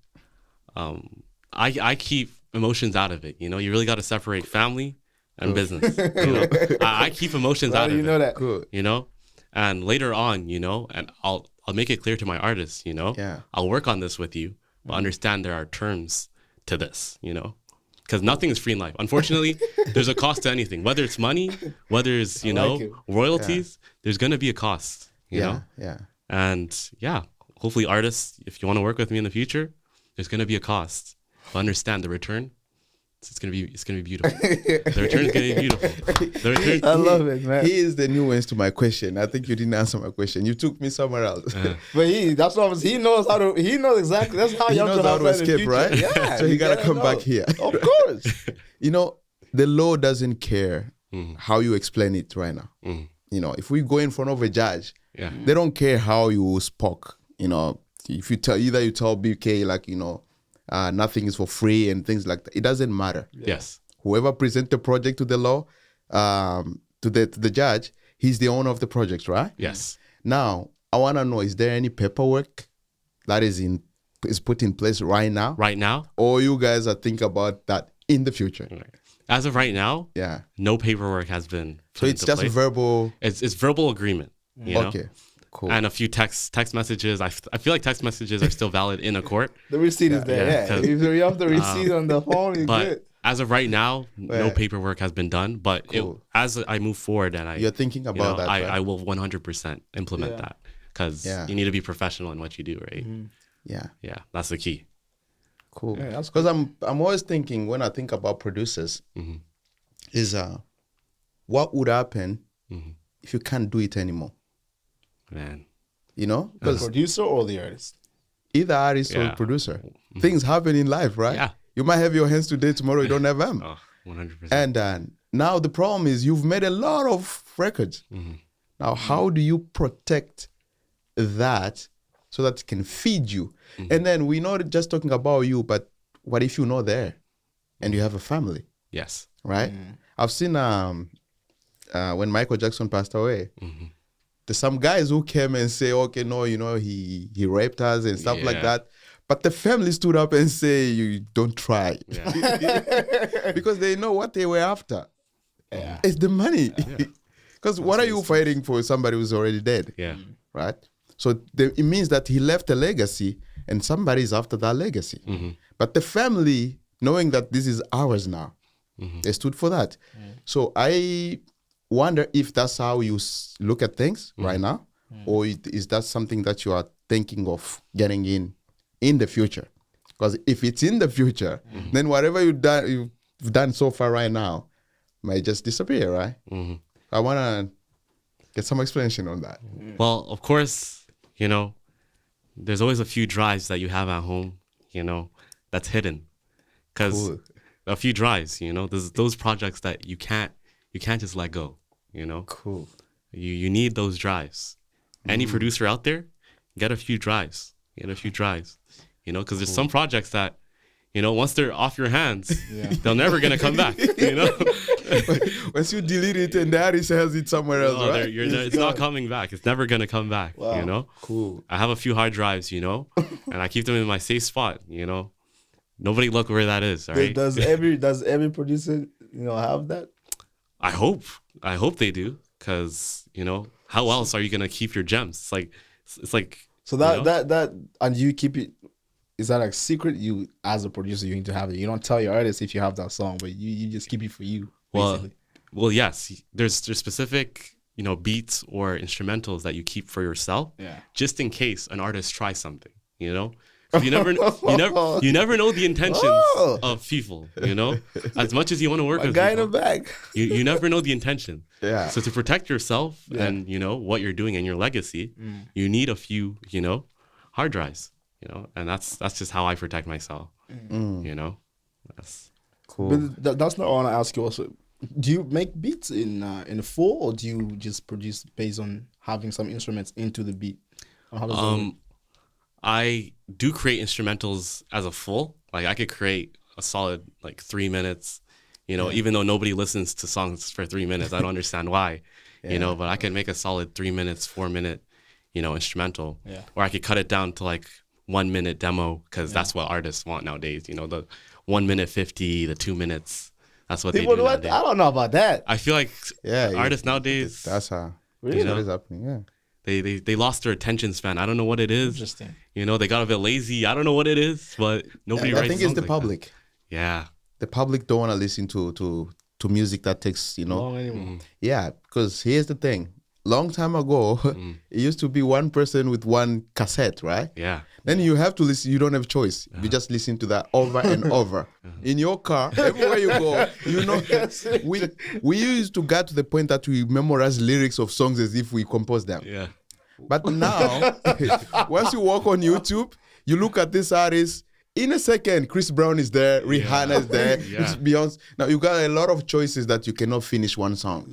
I keep emotions out of it. You know, you really got to separate family and business. You know, I keep emotions out of it. You know that. Cool. You know, and later on, you know, and I'll make it clear to my artists. You know, I'll work on this with you, but understand there are terms to this. You know, because nothing is free in life. Unfortunately, there's a cost to anything. Whether it's money, whether it's royalties, there's gonna be a cost. You know. Yeah. And hopefully, artists, if you want to work with me in the future, there's gonna be a cost. But understand the return. It's gonna be beautiful. The return is gonna be beautiful. I love it, man. He is the nuance to my question. I think you didn't answer my question. You took me somewhere else. But he knows exactly. That's how he knows how to escape, right? Yeah. So he gotta come back here. Of course. You know, the law doesn't care how you explain it right now. You know, if we go in front of a judge, they don't care how you spoke. You know, if you tell BK, like, you know, nothing is for free and things like that, it doesn't matter. Yes. Whoever presents the project to the law, to the judge, he's the owner of the project, right? Yes. Now, I want to know, is there any paperwork that is put in place right now? Right now? Or you guys are thinking about that in the future? As of right now, no paperwork has been put so it's just place. Verbal. It's verbal agreement. You know? Okay. Cool. And a few text messages. I feel like text messages are still valid in a court. The receipt is there. If you have the receipt on the phone, you're good. As of right now, no paperwork has been done. But as I move forward and you're thinking about that, right? I will 100% implement that, because you need to be professional in what you do, right? Yeah, that's the key. Cool. Because I'm always thinking, when I think about producers, is what would happen if you can't do it anymore? Man, you know, the producer or the artist, either artist or producer. Things happen in life, right? Yeah, you might have your hands today, tomorrow you don't have them. 100%. And now the problem is you've made a lot of records. Now, how do you protect that so that it can feed you? And then we're not just talking about you, but what if you're not there and you have a family? Yes. Right. I've seen when Michael Jackson passed away. There's some guys who came and say, okay, no, you know, he raped us and stuff like that. But the family stood up and say, you don't try. Because they know what they were after. It's the money. Because what are you fighting for somebody who's already dead? Right? So it means that he left a legacy and somebody's after that legacy. But the family, knowing that this is ours now, they stood for that. So I wonder if that's how you look at things right now, or is that something that you are thinking of getting in the future? Because if it's in the future, then whatever you've done so far right now might just disappear, right? I want to get some explanation on that. Well, of course, you know, there's always a few drives that you have at home, you know, that's hidden. Because a few drives, you know, there's those projects that you can't just let go, you know? Cool. You need those drives. Any producer out there, get a few drives. You know, because there's some projects that, you know, once they're off your hands, they're never going to come back, you know? Once you delete it and the artist has it somewhere else, right? It's not coming back. It's never going to come back, you know? Cool. I have a few hard drives, you know, and I keep them in my safe spot, you know? Nobody look where that is, all right? Does every producer, you know, have that? I hope they do, because, you know, how else are you gonna keep your gems? It's like so that and you keep it. Is that a secret? You, as a producer, you need to have it. You don't tell your artist if you have that song, but you just keep it for you. Basically. Well, yes. There's specific, you know, beats or instrumentals that you keep for yourself, just in case an artist tries something, you know. You never know the intentions of people, you know. As much as you want to work with guy people, in the back, you never know the intention. Yeah. So to protect yourself and, you know, what you're doing and your legacy, you need a few, you know, hard drives, you know, and that's just how I protect myself. You know, that's cool. But that's not what I want to ask you. Also, do you make beats in full, or do you just produce based on having some instruments into the beat? Or how does that work? I do create instrumentals as a full, Like I could create a solid like 3 minutes, even though nobody listens to songs for 3 minutes. I don't understand why, but I could make a solid 3 minutes, 4 minute, instrumental. Yeah. Or I could cut it down to like 1 minute demo because that's what artists want nowadays. The 1 minute 50, the 2 minutes. That's what People they do nowadays. I don't know about that. I feel like artists nowadays. That's how. Really? What is happening? Yeah. They lost their attention span. I don't know what it is. Interesting. They got a bit lazy. I don't know what it is, but nobody writes. I think it's the like public. That. Yeah. The public don't want to listen to music that takes, long anymore. Yeah, because here's the thing. Long time ago, it used to be one person with one cassette, right? Yeah. Then you have to listen. You don't have choice. You just listen to that over and over. In your car, everywhere you go, we used to get to the point that we memorize lyrics of songs as if we compose them. Yeah. But now, once you walk on YouTube, you look at this artist. In a second, Chris Brown is there, Rihanna is there, it's Beyonce. Now you got a lot of choices that you cannot finish one song.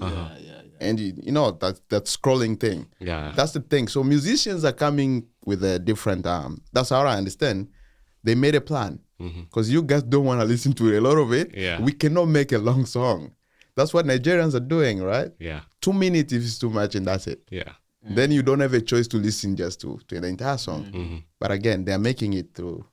And that scrolling thing. Yeah. That's the thing. So musicians are coming with a different that's how I understand. They made a plan. Because you guys don't want to listen to a lot of it. Yeah. We cannot make a long song. That's what Nigerians are doing, right? Yeah. 2 minutes is too much and that's it. Yeah. Then you don't have a choice to listen just to the entire song. But again, they're making it through.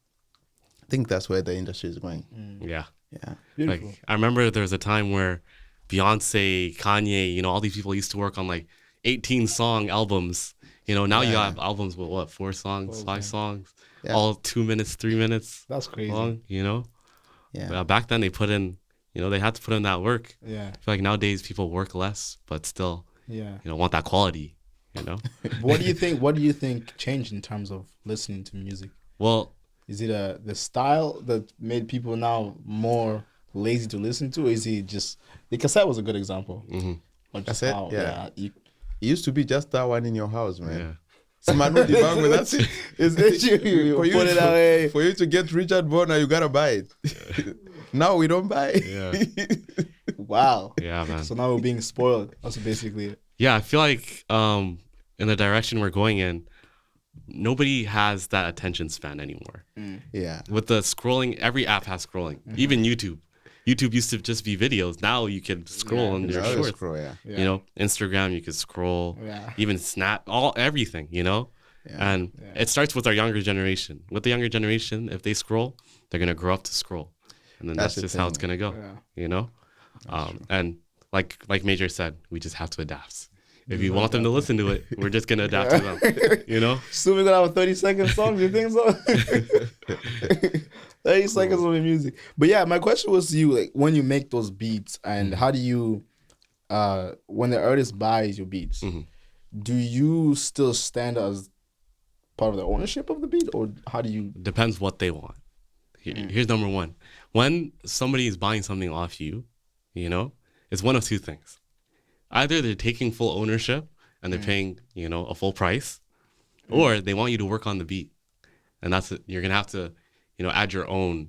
I think that's where the industry is going. Yeah. Yeah. Beautiful. Like I remember there was a time where Beyonce, Kanye, all these people used to work on like 18 song albums. Now you have albums with what, 4 songs, 5 songs, all 2 minutes, 3 minutes. That's crazy. Long, Yeah. But back then they put in, they had to put in that work. Yeah. I feel like nowadays people work less, but still, Yeah. Want that quality, What do you think changed in terms of listening to music? Well, is it the style that made people now more lazy to listen to? Or is it just the cassette was a good example? Cassette, it used to be just that one in your house, man. Yeah. So Manu Dibango, that's it. Is that you put it away? For you to get Richard Bonner, you gotta buy it. Now we don't buy it. Yeah. Wow. Yeah, man. So now we're being spoiled. That's basically it. Yeah, I feel like in the direction we're going in, nobody has that attention span anymore. Yeah. With the scrolling, every app has scrolling. Even YouTube. YouTube used to just be videos. Now you can scroll on your shorts. Scroll, Instagram, you could scroll. Yeah. Even Snap, everything, Yeah. And it starts with our younger generation. With the younger generation, if they scroll, they're going to grow up to scroll. And then that's just how it's going to go, And like Major said, we just have to adapt. If you want them to listen to it, we're just going to adapt to them, So we're going to have a 30-second song, you think so? 30 seconds of the music. But yeah, my question was to you, like when you make those beats and how do you, when the artist buys your beats, do you still stand as part of the ownership of the beat or how do you? Depends what they want. Here's number one. When somebody is buying something off you, it's one of two things. Either they're taking full ownership and they're paying, a full price, or they want you to work on the beat. And you're going to have to, add your own,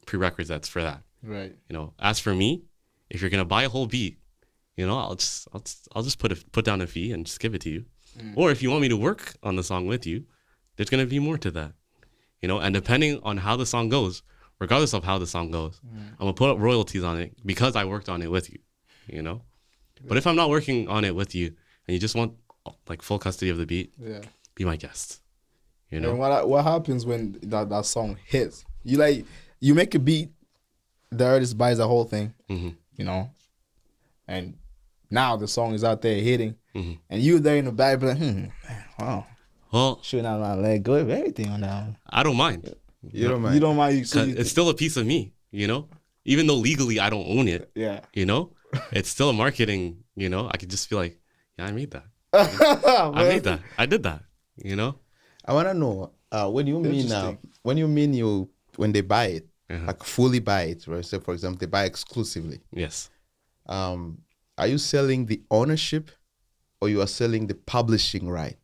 prerequisites for that. Right. As for me, if you're going to buy a whole beat, I'll just put down a fee and just give it to you. Or if you want me to work on the song with you, there's going to be more to that. And depending on how the song goes, regardless of how the song goes, I'm going to put up royalties on it because I worked on it with you, But if I'm not working on it with you and you just want like full custody of the beat, be my guest. And what happens when that song hits? You make a beat, the artist buys the whole thing, and now the song is out there hitting, and you there in the back, be like, man, wow. Well, shouldn't I let go of everything on that one? I don't mind. You don't mind. You don't mind. It's still a piece of me, Even though legally I don't own it. Yeah. It's still a marketing, I could just feel like, yeah, I made that. I made that. I did that, I want to know, when they buy it, like fully buy it, right? So for example, they buy exclusively. Yes. Are you selling the ownership or you are selling the publishing right?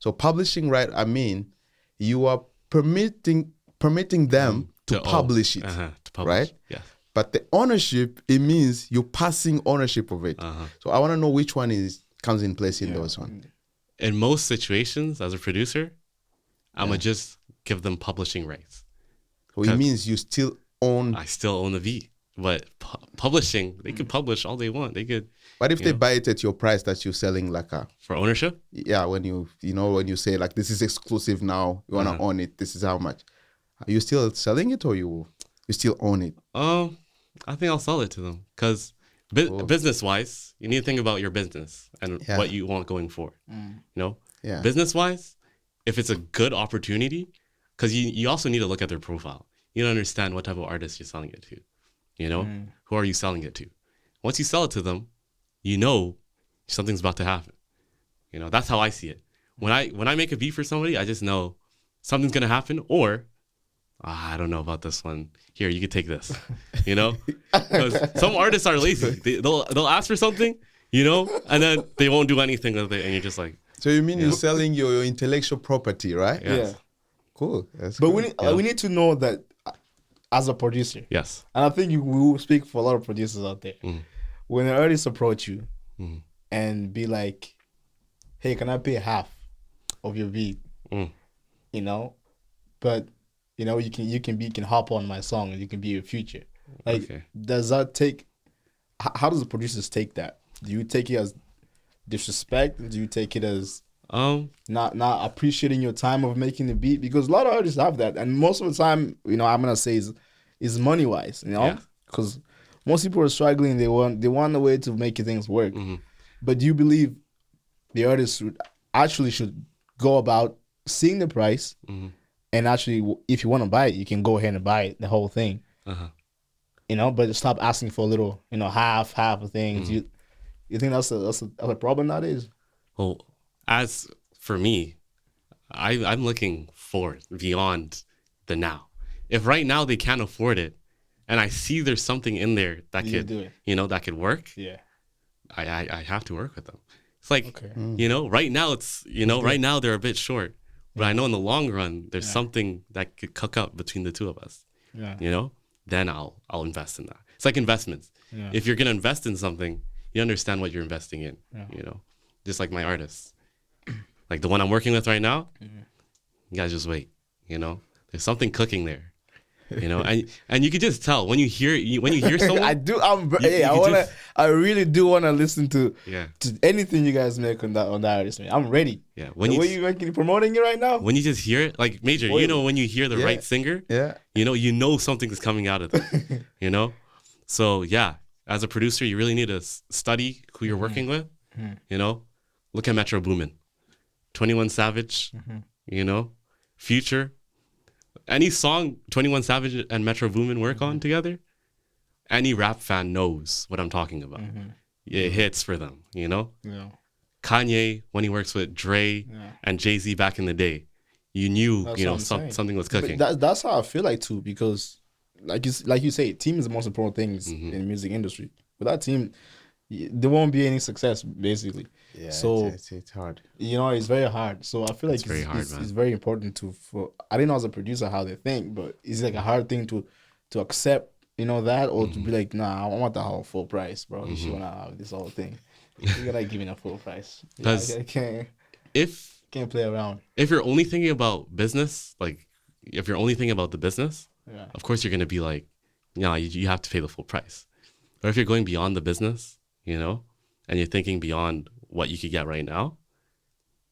So publishing right, I mean, you are permitting them to publish it, right? Yeah. But the ownership, it means you're passing ownership of it. So I want to know which one comes in place in those ones. In most situations, as a producer, I'm going to just give them publishing rights. So it means you still own. I still own the beat, but publishing, they could publish all they want. They could. But if they buy it at your price that you're selling, like for ownership, yeah, when when you say like this is exclusive now, you wanna own it. This is how much. Are you still selling it, or you still own it? I think I'll sell it to them because business wise, you need to think about your business and what you want going forward. Business wise, if it's a good opportunity, because you also need to look at their profile. You need to understand what type of artist you're selling it to. Who are you selling it to? Once you sell it to them, something's about to happen. That's how I see it. When I make a beat for somebody, I just know something's gonna happen, or I don't know about this one. Here, you could take this. Because some artists are lazy. They'll ask for something, and then they won't do anything with it, and you're just like. So you mean you're selling your intellectual property, right? Yes. Yeah. Cool. But we need to know that as a producer. Yes. And I think we will speak for a lot of producers out there. When an artist approach you and be like, hey, can I pay half of your beat? But you can hop on my song and you can be a feature. Like, does that take? How does the producers take that? Do you take it as disrespect? Do you take it as not appreciating your time of making the beat? Because a lot of artists have that, and most of the time, I'm gonna say is money wise, because most people are struggling. They want a way to make things work. But do you believe the artist should go about seeing the price? And actually, if you want to buy it, you can go ahead and buy it, the whole thing. But stop asking for a little, half of things. You think that's a problem nowadays? Well, as for me, I'm looking forward beyond the now. If right now they can't afford it, and I see there's something in there that could, that could work. Yeah, I have to work with them. It's like, right now right now they're a bit short. But I know in the long run, there's something that could cook up between the two of us. Yeah. Then I'll invest in that. It's like investments. Yeah. If you're gonna invest in something, you understand what you're investing in. Yeah. Just like my artists, like the one I'm working with right now. You guys just wait. There's something cooking there. And you can just tell when you hear someone. I really do wanna listen to anything you guys make on that artist, man. I'm ready. Yeah. When you promoting it right now? When you just hear it, like Major, when you hear the right singer, something is coming out of them. So yeah, as a producer, you really need to study who you're working with. Look at Metro Boomin, 21 Savage, Future. Any song 21 Savage and Metro Boomin work on together, any rap fan knows what I'm talking about. It hits for them, Yeah. Kanye, when he works with Dre and Jay-Z back in the day, you knew, something was cooking. That's how I feel like too, because like you say, team is the most important thing in the music industry. Without team, there won't be any success, basically. Yeah, so it's hard. It's very hard. So I feel like it's very important I didn't know as a producer how they think, but it's like a hard thing to accept, that, or to be like, nah, I want the whole full price, bro. You should wanna have this whole thing. You gotta give me a full price. I can't play around. If you're only thinking about business, like if you're only thinking about the business, of course you're gonna be like, you have to pay the full price. Or if you're going beyond the business, and you're thinking beyond what you could get right now,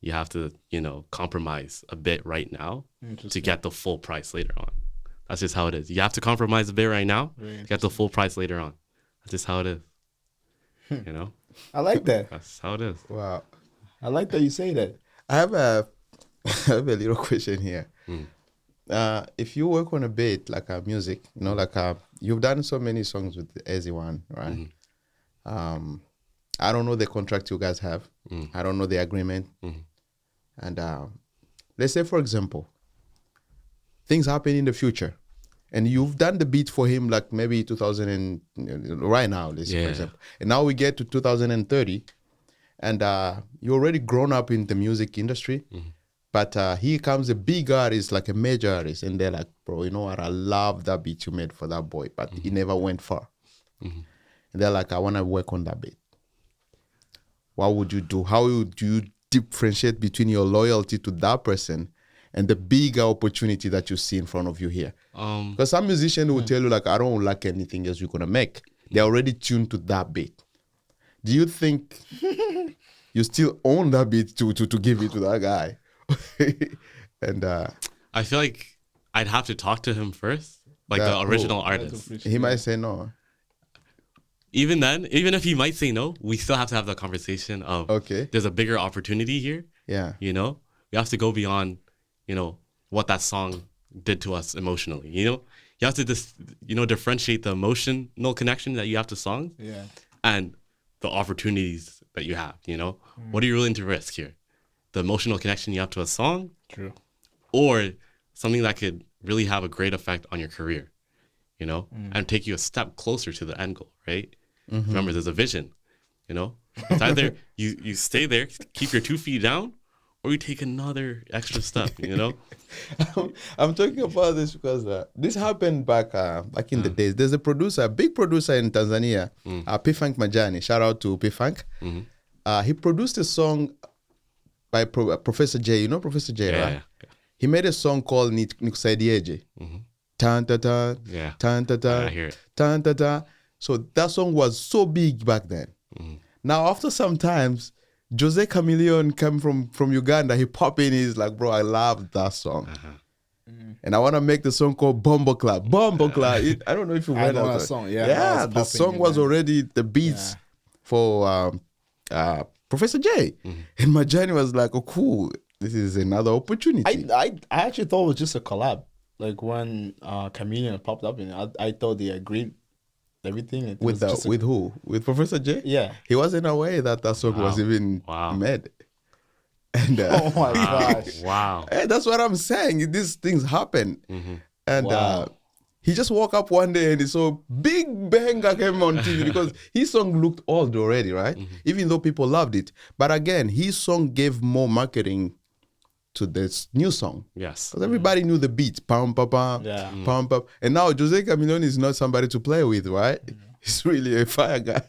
you have to, compromise a bit right now to get the full price later on. That's just how it is. You have to compromise a bit right now to get the full price later on. That's just how it is. I like that. That's how it is. Wow. I like that you say that. I have a little question here. If you work on a beat like music, you've done so many songs with Easy1, right? I don't know the contract you guys have. I don't know the agreement. And let's say, for example, things happen in the future, and you've done the beat for him like maybe 2000 and right now, let's say, for example. And now we get to 2030, and you're already grown up in the music industry. But here comes a big artist, like a major artist, and they're like, bro, you know what? I love that beat you made for that boy, but he never went far. And they're like, I want to work on that beat. What would you do? How would you differentiate between your loyalty to that person and the bigger opportunity that you see in front of you here? Because some musicians will tell you like, I don't like anything else you're gonna make. They're already tuned to that beat. Do you think you still own that beat to give it to that guy? And I feel like I'd have to talk to him first, like the original artist. He might say no. Even then, even if he might say no, we still have to have the conversation of, there's a bigger opportunity here. Yeah. You know, we have to go beyond, you know, what that song did to us emotionally. You know, you have to just, you know, differentiate the emotional connection that you have to songs and the opportunities that you have, you know. What are you willing to risk here? The emotional connection you have to a song? True. Or something that could really have a great effect on your career, you know, and take you a step closer to the end goal, right? Remember, there's a vision, you know. It's either you stay there, keep your 2 feet down, or you take another extra step, you know. I'm talking about this because this happened back in the days. There's a big producer in Tanzania, P-Funk Majani. Shout out to P-Funk. He produced a song by Professor J. You know Professor J, right? Yeah. He made a song called Nikusaidieje. Tan ta ta, tan ta ta, I hear it. Tan ta ta. So that song was so big back then. Now after some times, Jose Chameleon came from Uganda. He popped in. He's like, bro, I love that song. And I want to make the song called Bombo Club. Bombo Club. I don't know if you heard that song. Yeah, the song was already the beats for Professor J. And Majani was like, oh, cool. This is another opportunity. I actually thought it was just a collab. Like when Chameleon popped up, and I thought they agreed everything. With who? With Professor J? Yeah. He wasn't aware that song was even made. And, oh my gosh. Wow. And that's what I'm saying. These things happen. And he just woke up one day and he saw Big Banger came on TV because his song looked old already, right? Even though people loved it. But again, his song gave more marketing to this new song. Yes. Because everybody knew the beat. Pam, pam, pam, pam, pam. And now Jose Chameleon is not somebody to play with, right? He's really a fire guy.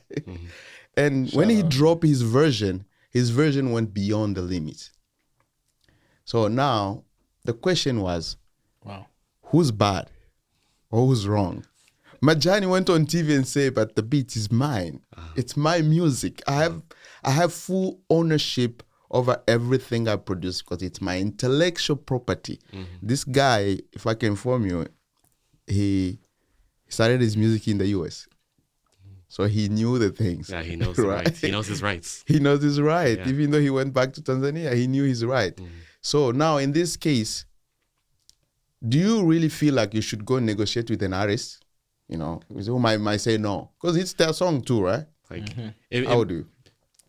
And when he dropped his version went beyond the limit. So now the question was, who's bad or who's wrong? Majani went on TV and said, but the beat is mine. It's my music. I have full ownership over everything I produce because it's my intellectual property. This guy, if I can inform you, he started his music in the US. So he knew the things. Yeah, he knows the rights. He knows his rights. He knows his right. Yeah. Even though he went back to Tanzania, he knew his right. So now in this case, do you really feel like you should go negotiate with an artist? You know, who might say no. Because it's their song too, right? Like, how do you?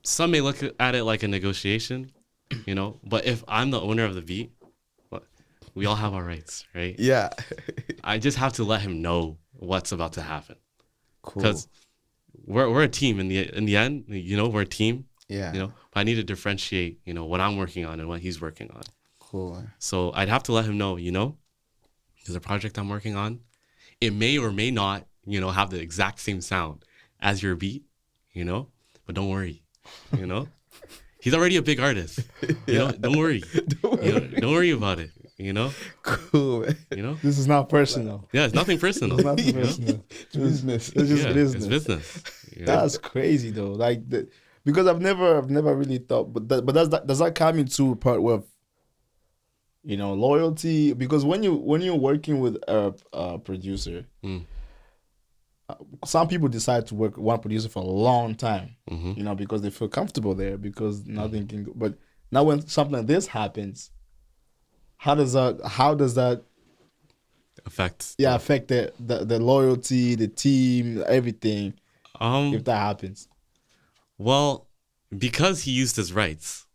Some may look at it like a negotiation, you know, but if I'm the owner of the beat, we all have our rights, right? Yeah. I just have to let him know what's about to happen. Cool. Because we're a team in the end, you know, we're a team. Yeah. You know, but I need to differentiate, you know, what I'm working on and what he's working on. Cool. So I'd have to let him know, you know, there's a project I'm working on. It may or may not, you know, have the exact same sound as your beat, you know, but don't worry. You know, he's already a big artist. You know, don't worry. Don't worry about it. You know, cool. You know, this is not personal. Yeah, it's nothing personal. It's nothing personal. It's business. It's just business. It's business. You know? That's crazy though. Like, because I've never really thought. But does that come into part with, you know, loyalty? Because when you're working with a producer. Some people decide to work with one producer for a long time, you know, because they feel comfortable there, because nothing can go. But now when something like this happens, how does that affect the loyalty, the team, everything, if that happens? Well, because he used his rights,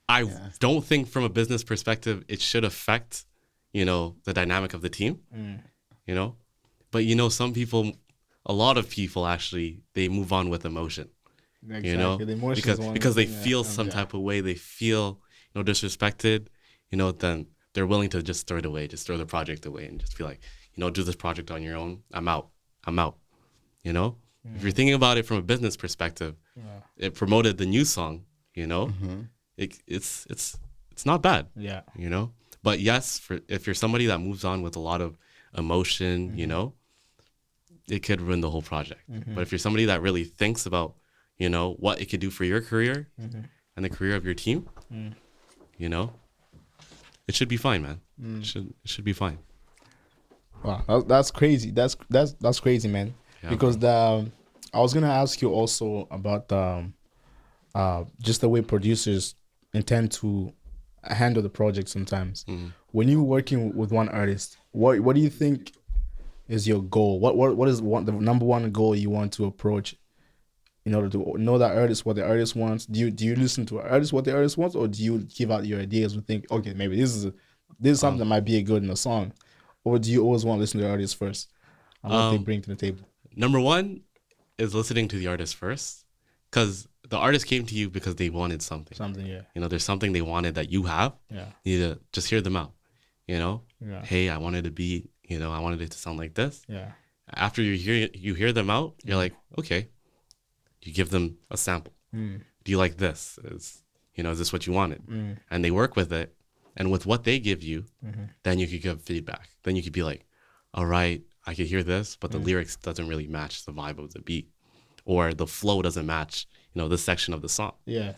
I don't think from a business perspective it should affect, you know, the dynamic of the team, you know. But, you know, a lot of people actually, they move on with emotion, exactly. You know, the because they feel some type of way, they feel, you know, disrespected, you know, then they're willing to just throw it away, just throw the project away and just be like, you know, do this project on your own. I'm out, you know. If you're thinking about it from a business perspective, it promoted the new song, you know, it's not bad, you know, But yes, if you're somebody that moves on with a lot of emotion, you know, it could ruin the whole project. But if you're somebody that really thinks about, you know, what it could do for your career and the career of your team, you know, it should be fine, man. It should be fine. Wow, that's crazy. That's crazy, man. Yeah, because I was gonna ask you also about just the way producers intend to handle the project sometimes. When you're working with one artist, what do you think is your goal? What is the number one goal you want to approach in order to know that artist, what the artist wants? Do you listen to artists what the artist wants, or do you give out your ideas and think, okay, maybe this is something that might be good in a song, or do you always want to listen to the artist first and what they bring to the table? Number one is listening to the artist first, because the artist came to you because they wanted something. Yeah. You know, there's something they wanted that you have. Yeah. You need to just hear them out. You know. Yeah. Hey, I wanted to be. You know, I wanted it to sound like this. Yeah. After you hear them out, you're like, okay. You give them a sample. Do you like this? Is this what you wanted? And they work with it, and with what they give you, then you could give feedback. Then you could be like, all right, I could hear this, but the lyrics doesn't really match the vibe of the beat, or the flow doesn't match, this section of the song. Yeah.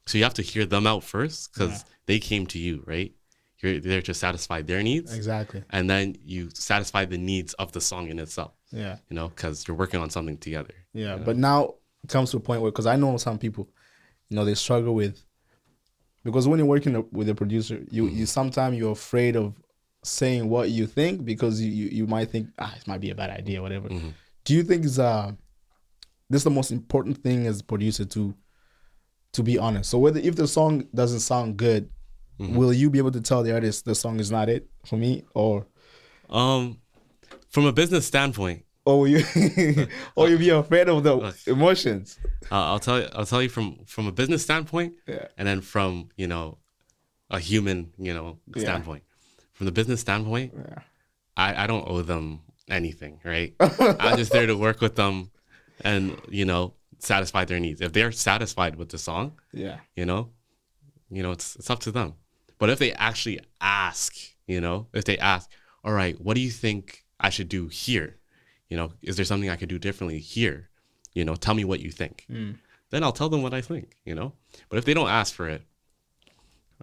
So you have to hear them out first, because they came to you, right? You're there to satisfy their needs. Exactly. And then you satisfy the needs of the song in itself. Yeah. Because you're working on something together. Yeah. But now it comes to a point where, because I know some people, they struggle with, because when you're working with a producer, you sometimes you're afraid of saying what you think, because you might think, it might be a bad idea, whatever. Do you think this is the most important thing as a producer to be honest? So if the song doesn't sound good, will you be able to tell the artist the song is not it for me, or? From a business standpoint. Or will you, or you be afraid of the emotions? I'll tell you from a business standpoint, and then from a human standpoint. From the business standpoint, I don't owe them anything, right? I'm just there to work with them, and satisfy their needs. If they're satisfied with the song, it's up to them. But if they actually ask, if they ask, all right, what do you think I should do here? Is there something I could do differently here? Tell me what you think. Then I'll tell them what I think, But if they don't ask for it,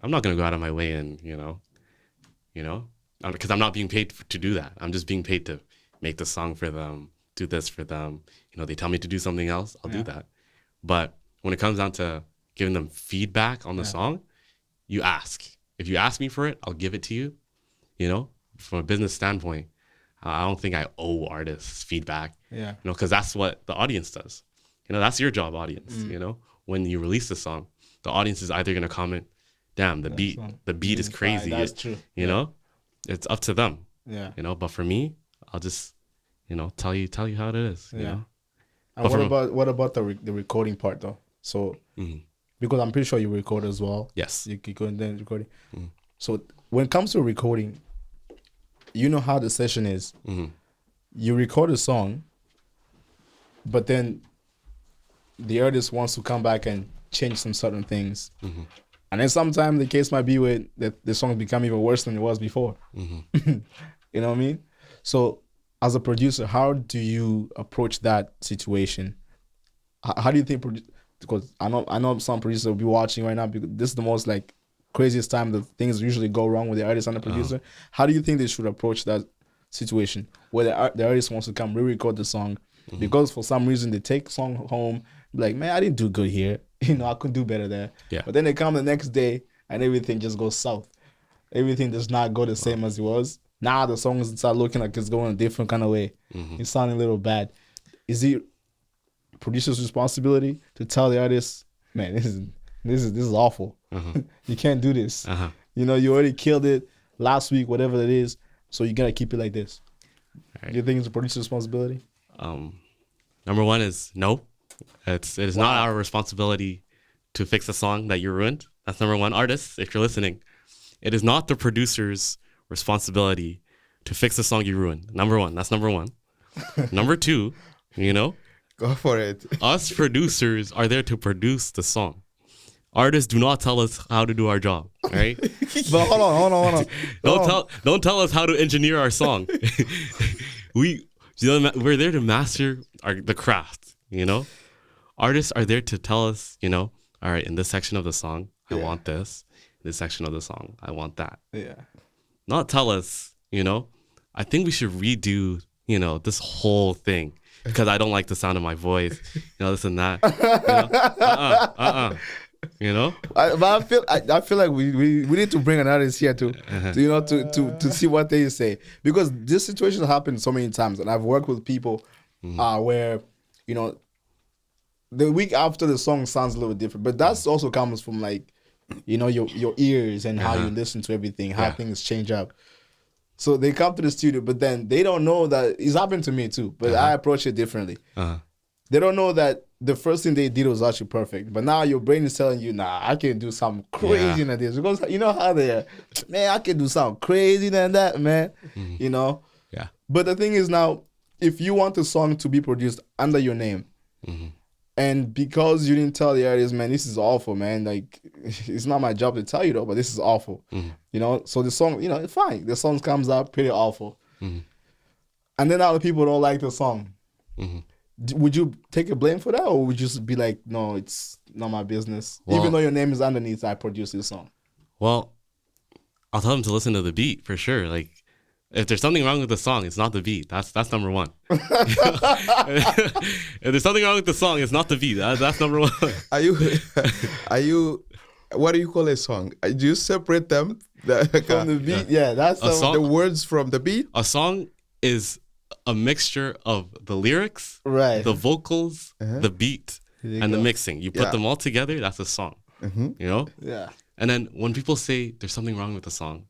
I'm not going to go out of my way and, because I'm not being paid to do that. I'm just being paid to make the song for them, do this for them. They tell me to do something else, I'll do that. But when it comes down to giving them feedback on the song, you ask. If you ask me for it, I'll give it to you. From a business standpoint, I don't think I owe artists feedback. Yeah. Because that's what the audience does. That's your job, audience. When you release the song, the audience is either gonna comment, "Damn, the beat is crazy." That's true. It's up to them. Yeah. But for me, I'll just tell you how it is. Yeah. And what about the recording part though? So because I'm pretty sure you record as well. Yes. You go and then recording. So when it comes to recording, how the session is. You record a song, but then the artist wants to come back and change some certain things. And then sometimes the case might be where the song become even worse than it was before. You know what I mean? So as a producer, how do you approach that situation? How do you think, because I know some producers will be watching right now, because this is the most craziest time that things usually go wrong with the artist and the producer. How do you think they should approach that situation where the artist wants to come re-record the song because for some reason they take song home, like, man, I didn't do good here. I could do better there. Yeah. But then they come the next day and everything just goes south. Everything does not go the same as it was. Now the songs start looking like it's going a different kind of way. It's sounding a little bad. Is it producer's responsibility to tell the artist, man, this is awful. You can't do this. You already killed it last week, whatever it is. So you gotta keep it like this. Right. Do you think it's a producer's responsibility? Number one is no. It is not our responsibility to fix a song that you ruined. That's number one. Artists, if you're listening, it is not the producer's responsibility to fix the song you ruined. Number one. That's number one. Number two, go for it. Us producers are there to produce the song. Artists, do not tell us how to do our job, right? But hold on. Don't tell us how to engineer our song. We're there to master the craft, you know? Artists are there to tell us, you know, all right, in this section of the song, I want this. In this section of the song, I want that. Yeah. Not tell us, you know, I think we should redo, you know, this whole thing because I don't like the sound of my voice, you know, this and that. You know? You know, but I feel like we need to bring an artist here to you know to see what they say, because this situation happens so many times, and I've worked with people where, you know, the week after the song sounds a little different, but that's also comes from, like, you know, your ears and how you listen to everything, how things change up. So they come to the studio, but then they don't know that it's happened to me too, but I approach it differently. They don't know that the first thing they did was actually perfect, but now your brain is telling you, nah, I can do something crazy than this, because you know how they are, man, I can do something crazy than that, man. You know. Yeah. But the thing is, now, if you want the song to be produced under your name, and because you didn't tell the artist, man, this is awful, man, like, it's not my job to tell you though, but this is awful. You know, so the song, you know, it's fine, the song comes out pretty awful, and then other people don't like the song. Would you take a blame for that, or would you just be like, no, it's not my business? Well, even though your name is underneath, I produced this song. Well, I'll tell them to listen to the beat for sure. Like, if there's something wrong with the song, it's not the beat. That's number one. If there's something wrong with the song, it's not the beat. That's number one. Are you? What do you call a song? Do you separate them from the beat? Yeah, that's the words from the beat. A song is a mixture of the lyrics, the vocals, the beat, and the mixing. You put them all together, that's a song. You know? Yeah. And then when people say there's something wrong with the song,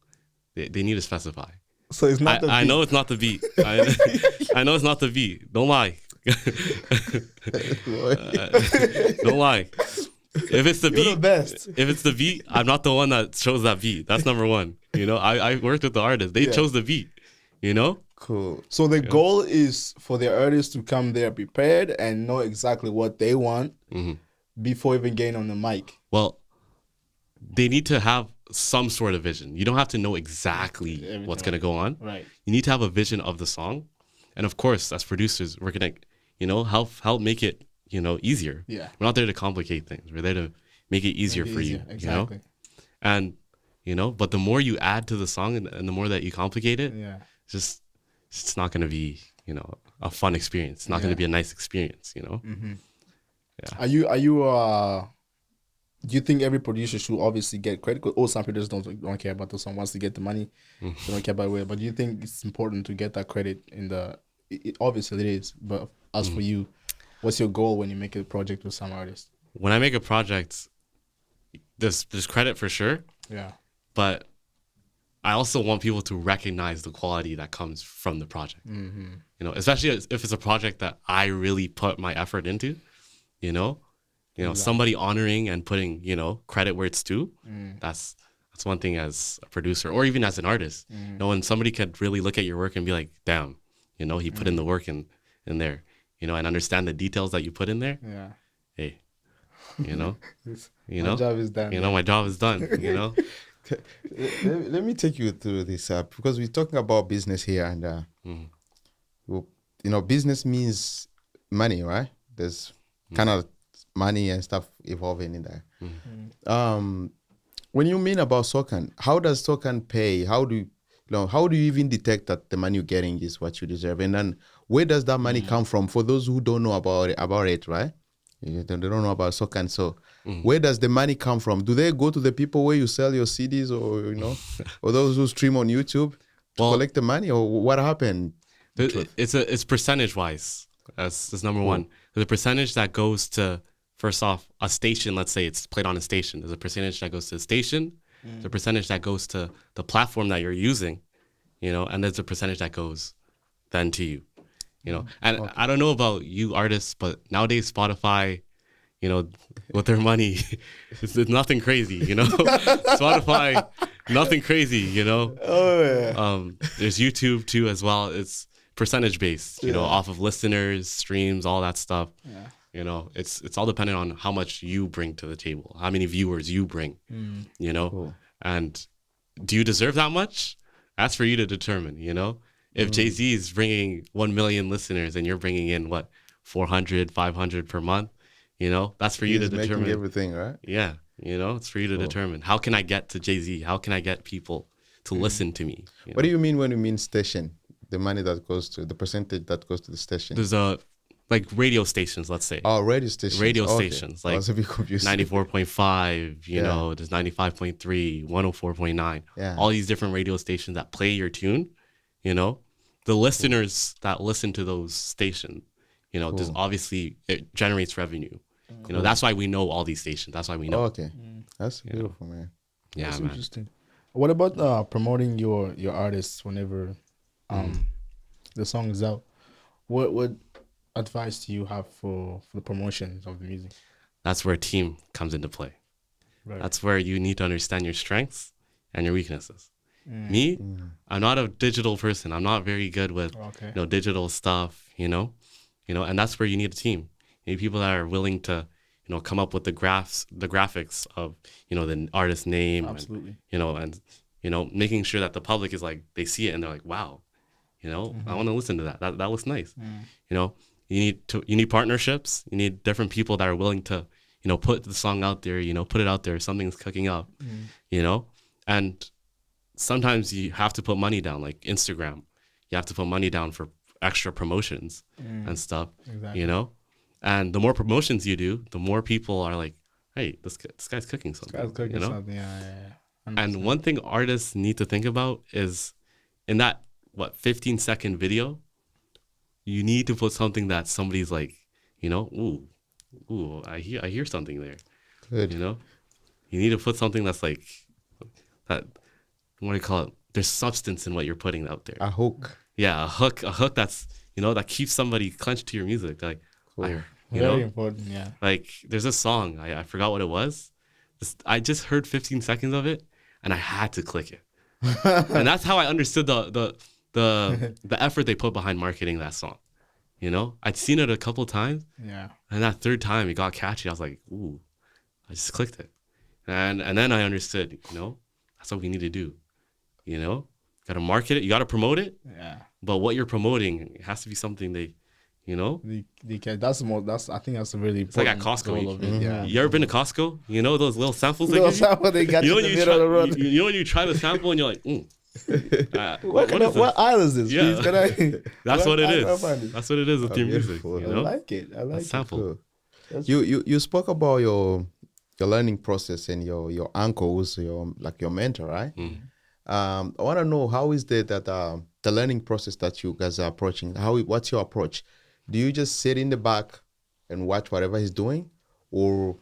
they need to specify. So it's not the beat. I know it's not the beat. I know it's not the beat. Don't lie. Don't lie. If it's the beat, the best. If it's the beat, I'm not the one that chose that beat. That's number one. You know, I worked with the artist. They chose the beat. You know? Cool. So the goal is for the artist to come there prepared and know exactly what they want before even getting on the mic. Well, they need to have some sort of vision. You don't have to know exactly what's going to go on. Right. You need to have a vision of the song. And of course, as producers, we're going to, you know, help make it, you know, easier. Yeah. We're not there to complicate things. We're there to make it easier for you. Exactly. You know? And, you know, but the more you add to the song and the more that you complicate it, it's not going to be, you know, a fun experience. It's not going to be a nice experience, you know? Yeah. Are you do you think every producer should obviously get credit? Because some producers don't care about the song. Once they get the money, they don't care about it. But do you think it's important to get that credit in the... obviously it is, but as for you, what's your goal when you make a project with some artist? When I make a project, there's credit for sure. Yeah. But I also want people to recognize the quality that comes from the project. You know, especially if it's a project that I really put my effort into, you know, somebody honoring and putting, you know, credit where it's due. That's one thing as a producer or even as an artist. You know, when somebody could really look at your work and be like, damn, you know, he put in the work in there, you know, and understand the details that you put in there. Yeah. Hey, you know, my job is done. You know, my job is done, you know. Let me take you through this because we're talking about business here, and you know, business means money, right? There's kind of money and stuff evolving in there. When you mean about Socan, how does Socan pay? How do you even detect that the money you're getting is what you deserve? And then where does that money come from? For those who don't know about it, right? They don't know about Socan. So where does the money come from? Do they go to the people where you sell your CDs, or, you know, or those who stream on YouTube to collect the money, or what happened? It's percentage wise. That's number one. There's a percentage that goes to, first off, a station. Let's say it's played on a station. There's a percentage that goes to the station. There's a percentage that goes to the platform that you're using, you know, and there's a percentage that goes then to you, you know. And I don't know about you artists, but nowadays Spotify, you know, with their money, it's nothing crazy, you know. Spotify, nothing crazy, you know. There's YouTube too as well. It's percentage based, you know, off of listeners, streams, all that stuff. You know, it's all dependent on how much you bring to the table, how many viewers you bring, you know, cool. And do you deserve that much? That's for you to determine, you know. If Jay-Z is bringing 1 million listeners and you're bringing in, what, 400, 500 per month, you know, that's for you to determine. Making everything, right? Yeah, you know, it's for you to determine. How can I get to Jay-Z? How can I get people to listen to me? What do you mean when you mean station? The money that goes to, the percentage that goes to the station? There's like radio stations, let's say. Oh, radio stations. Radio stations. Like I was a bit confused. 94.5, you know, there's 95.3, 104.9. Yeah. All these different radio stations that play your tune, you know. The listeners that listen to those stations, you know, there's obviously, it generates revenue. You know, that's why we know all these stations. That's why we know. Oh, okay. That's beautiful, man. Yeah, that's man. Interesting. What about promoting your artists whenever the song is out? What advice do you have for the promotions of the music? That's where a team comes into play. Right. That's where you need to understand your strengths and your weaknesses. Me, I'm not a digital person. I'm not very good with you know, digital stuff, you know, and that's where you need a team. You need people that are willing to, you know, come up with the graphics of, you know, the artist name. Absolutely. And you know, making sure that the public is like, they see it and they're like, wow, you know, I want to listen to that. That looks nice. You know, you need partnerships. You need different people that are willing to, you know, put the song out there, you know, put it out there. Something's cooking up, you know, and sometimes you have to put money down, like Instagram. You have to put money down for extra promotions and stuff, you know? And the more promotions you do, the more people are like, hey, this guy's cooking something. You know? And one thing artists need to think about is in that, 15-second video, you need to put something that somebody's like, you know, ooh, I hear something there. Good. You know? You need to put something that's like, that, what do you call it? There's substance in what you're putting out there. A hook. Yeah, a hook that's, you know, that keeps somebody clenched to your music. Like, cool. Very important, yeah. Like, there's a song, I forgot what it was. I just heard 15 seconds of it, and I had to click it. And that's how I understood the effort they put behind marketing that song. You know, I'd seen it a couple times. Yeah. And that third time, it got catchy. I was like, ooh, I just clicked it. And then I understood, you know, that's what we need to do. You know, got to market it. You got to promote it. Yeah. But what you're promoting, it has to be something they, you know. I think that's a really important. It's like at Costco. Yeah. You ever been to Costco? You know those little samples they little give you? sample they got you in the middle of the road. You know when you try the sample and you're like, what aisle is this? Yeah. That's what it is. That's what it is with your beautiful. music. You know? I like it. Sample. Cool. You spoke about your learning process and your uncles, your mentor, right? I want to know, how is that the learning process that you guys are approaching? What's your approach? Do you just sit in the back and watch whatever he's doing, or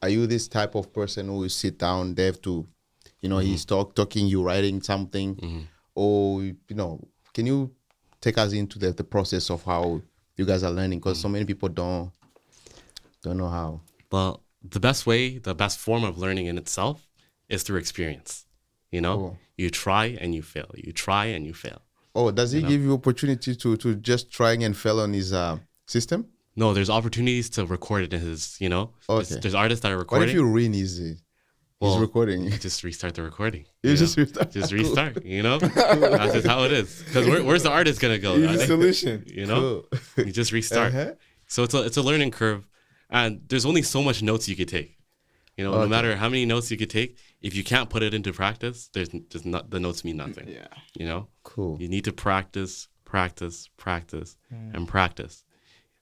are you this type of person who sit down, they have to, you know, he's talking, you writing something, or, you know, can you take us into the process of how you guys are learning? Because so many people don't know how. Well, the best form of learning in itself is through experience. You know, you try and you fail. You try and you fail. Oh, does he give you opportunity to just trying and fail on his system? No, there's opportunities to record it in his, you know. Okay. There's artists that are recording. What if you ruin his recording? You just restart the recording. Just restart. Just restart, you know. That's just how it is. Because where's the artist going to go? Easy solution. You know, you just restart. So it's a learning curve. And there's only so much notes you could take. You know, no matter how many notes you could take, if you can't put it into practice, the notes mean nothing. Yeah. You know? Cool. You need to practice, and practice.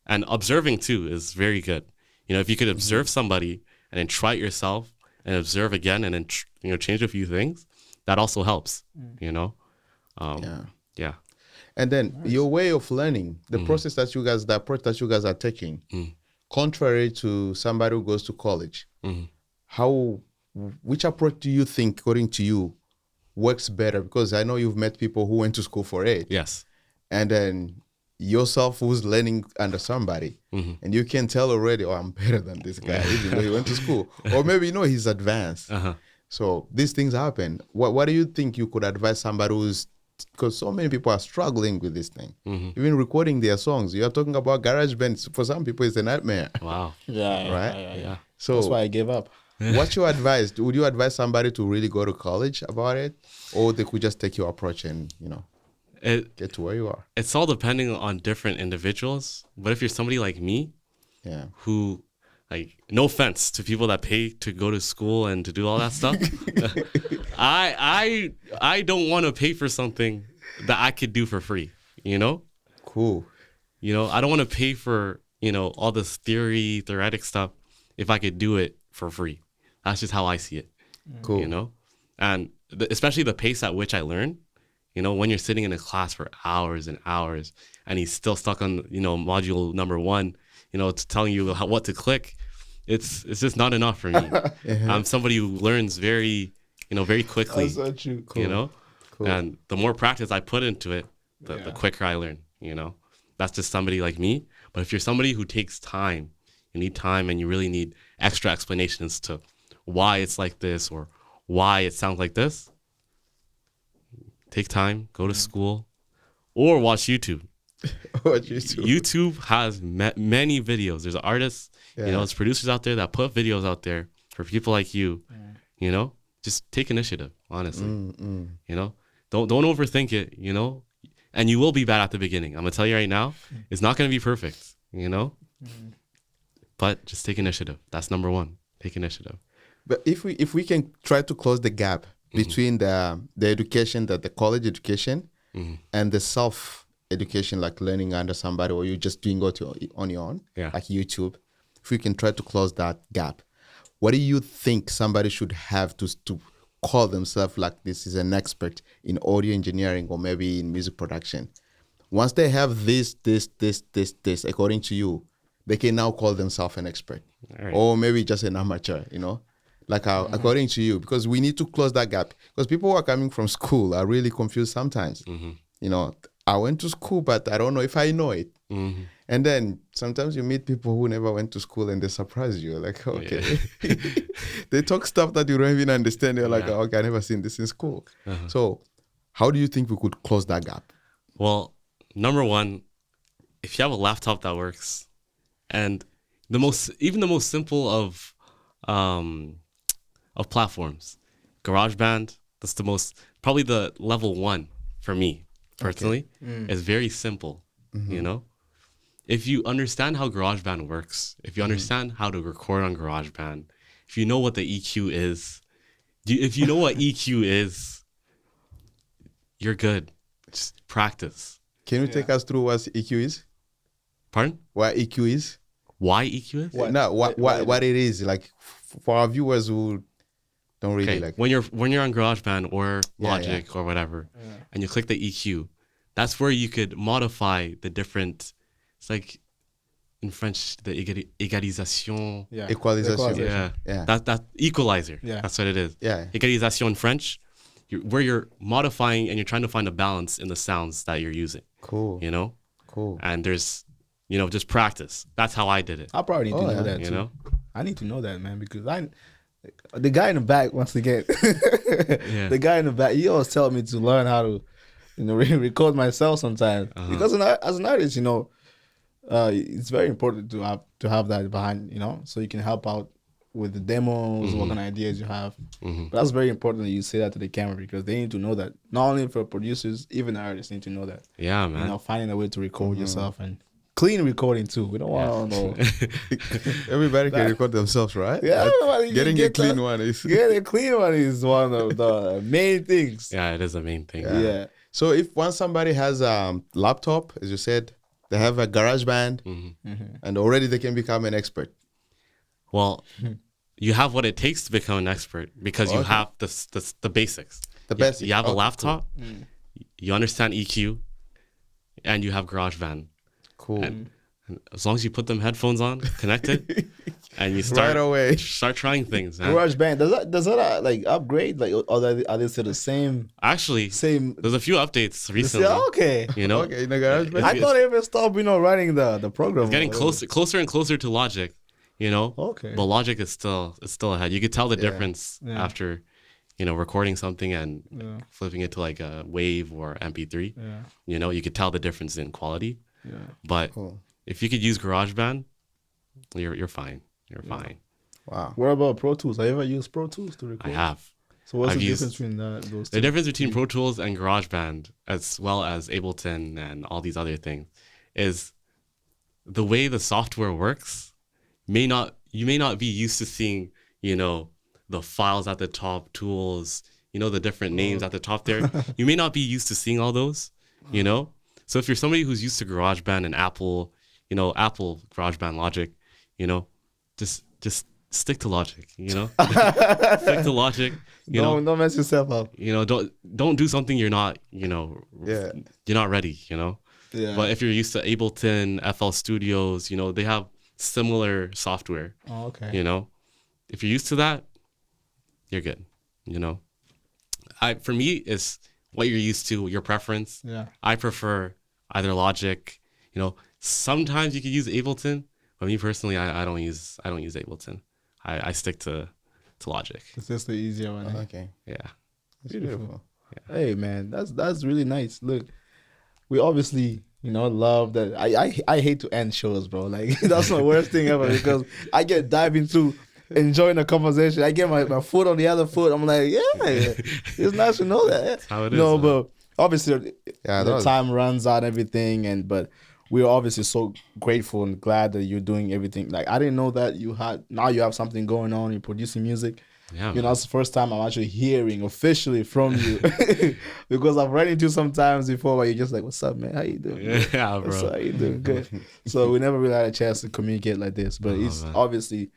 And observing too is very good. You know, if you could observe somebody and then try it yourself and observe again and then, you know, change a few things, that also helps, you know? Yeah. And then your way of learning, the process that the approach that you guys are taking, contrary to somebody who goes to college, which approach do you think, according to you, works better? Because I know you've met people who went to school for it. Yes. And then yourself who's learning under somebody, and you can tell already, oh, I'm better than this guy, even though he went to school. Or maybe, you know, he's advanced. So these things happen. What do you think you could advise somebody who's because so many people are struggling with this thing. Even recording their songs. You are talking about GarageBand. For some people, it's a nightmare. Wow. Yeah. So that's why I gave up. What's your advice? Would you advise somebody to really go to college about it, or they could just take your approach and get to where you are? It's all depending on different individuals. But if you're somebody like me, who, like, no offense to people that pay to go to school and to do all that stuff, I don't want to pay for something that I could do for free. Cool. I don't want to pay for all this theoretic stuff if I could do it for free. That's just how I see it. Cool. And especially the pace at which I learn. When you're sitting in a class for hours and hours and he's still stuck on, module number 1, it's telling you what to click. It's just not enough for me. I'm somebody who learns very quickly. That's so true. Cool. Cool. And the more practice I put into it, the quicker I learn, That's just somebody like me. But if you're somebody who takes time, you need time and you really need extra explanations to why it's like this or why it sounds like this, take time, go to school, or watch YouTube. YouTube has many videos. There's artists, there's producers out there that put videos out there for people like you. Just take initiative, honestly. Don't overthink it, and you will be bad at the beginning. I'm gonna tell you right now, it's not gonna be perfect, but just take initiative. That's number 1. Take initiative. But if we can try to close the gap between the education, the college education, and the self education, like learning under somebody, or you just doing it on your own, like YouTube. If we can try to close that gap, what do you think somebody should have to call themselves like this is an expert in audio engineering or maybe in music production? Once they have this, according to you, they can now call themselves an expert, or maybe just an amateur, like how, according to you, because we need to close that gap. Because people who are coming from school are really confused sometimes. I went to school, but I don't know if I know it. And then sometimes you meet people who never went to school and they surprise you. Like, okay. They talk stuff that you don't even understand. You're like, okay, I never seen this in school. So how do you think we could close that gap? Well, number 1, if you have a laptop that works, and the most simple of platforms, GarageBand, that's probably the level 1 for me personally. It's very simple, If you understand how GarageBand works, if you understand how to record on GarageBand, if you know what the EQ is, you're good. Just practice. Can you take us through what EQ is? Pardon? What EQ is? Why EQ is? What it is, like for our viewers who don't really like. When you're on GarageBand or Logic or whatever, and you click the EQ, that's where you could modify the different. It's like in French, the égalisation. Equalization. That equalizer. Yeah. That's what it is. Yeah. Égalisation in French, where you're modifying and you're trying to find a balance in the sounds that you're using. Cool. Cool. And there's, just practice. That's how I did it. I probably need to know that too. I need to know that, man, because the guy in the back, once again, the guy in the back, he always tell me to learn how to, record myself sometimes. Because as an artist, it's very important to have that behind, so you can help out with the demos, what kind of ideas you have. But that's very important that you say that to the camera, because they need to know that. Not only for producers, even artists need to know that. Yeah, man. Finding a way to record yourself and clean recording too. We don't want to know. Everybody can record themselves, right? Yeah, getting a clean one is one of the main things. Yeah, it is a main thing. Yeah. So if once somebody has a laptop, as you said, they have a GarageBand, and already they can become an expert. Well, you have what it takes to become an expert because you have the basics. The basics. You have a laptop, you understand EQ, and you have GarageBand. Cool. And as long as you put them headphones on, connected, and you start right away, start trying things. Man. GarageBand does that like upgrade? Like, are they still the same? Actually, same. There's a few updates recently. Okay. Okay, in the GarageBand. I thought they even stopped, running the program. It's getting closer and closer to Logic. Okay. But Logic is still ahead. You could tell the difference after, recording something and flipping it to like a wave or MP3. Yeah. You could tell the difference in quality. Yeah. But if you could use GarageBand, you're fine. You're fine. Wow. What about Pro Tools? Have you ever used Pro Tools to record? I have. So what's the difference between those two? The difference between Pro Tools and GarageBand, as well as Ableton and all these other things, is the way the software works. You may not be used to seeing, the files at the top, tools, the different names at the top there. You may not be used to seeing all those, So if you're somebody who's used to GarageBand and Apple GarageBand Logic, just stick to Logic, stick to Logic. Don't mess yourself up. Don't do something you're not, you're not ready, Yeah. But if you're used to Ableton, FL Studios, they have similar software. Oh, okay. If you're used to that, you're good. For me, it's what you're used to, your preference. Yeah. I prefer either Logic. Sometimes you could use Ableton, but me personally, I don't use Ableton. I stick to Logic. It's just the easier one. Okay. Yeah. That's beautiful. Yeah. Hey man, that's really nice. Look, we obviously love that. I hate to end shows, bro. Like that's my worst thing ever because I get dive into enjoying the conversation. I get my foot on the other foot. I'm like, it's nice to know that. That's how it is. But obviously the time runs out and everything, but we're obviously so grateful and glad that you're doing everything. Like I didn't know that you have something going on. You're producing music. Yeah, that's the first time I'm actually hearing officially from you because I've run into sometimes before where you're just like, "What's up, man? How you doing?" Yeah, bro. How you doing? Good. So we never really had a chance to communicate like this, but it's obviously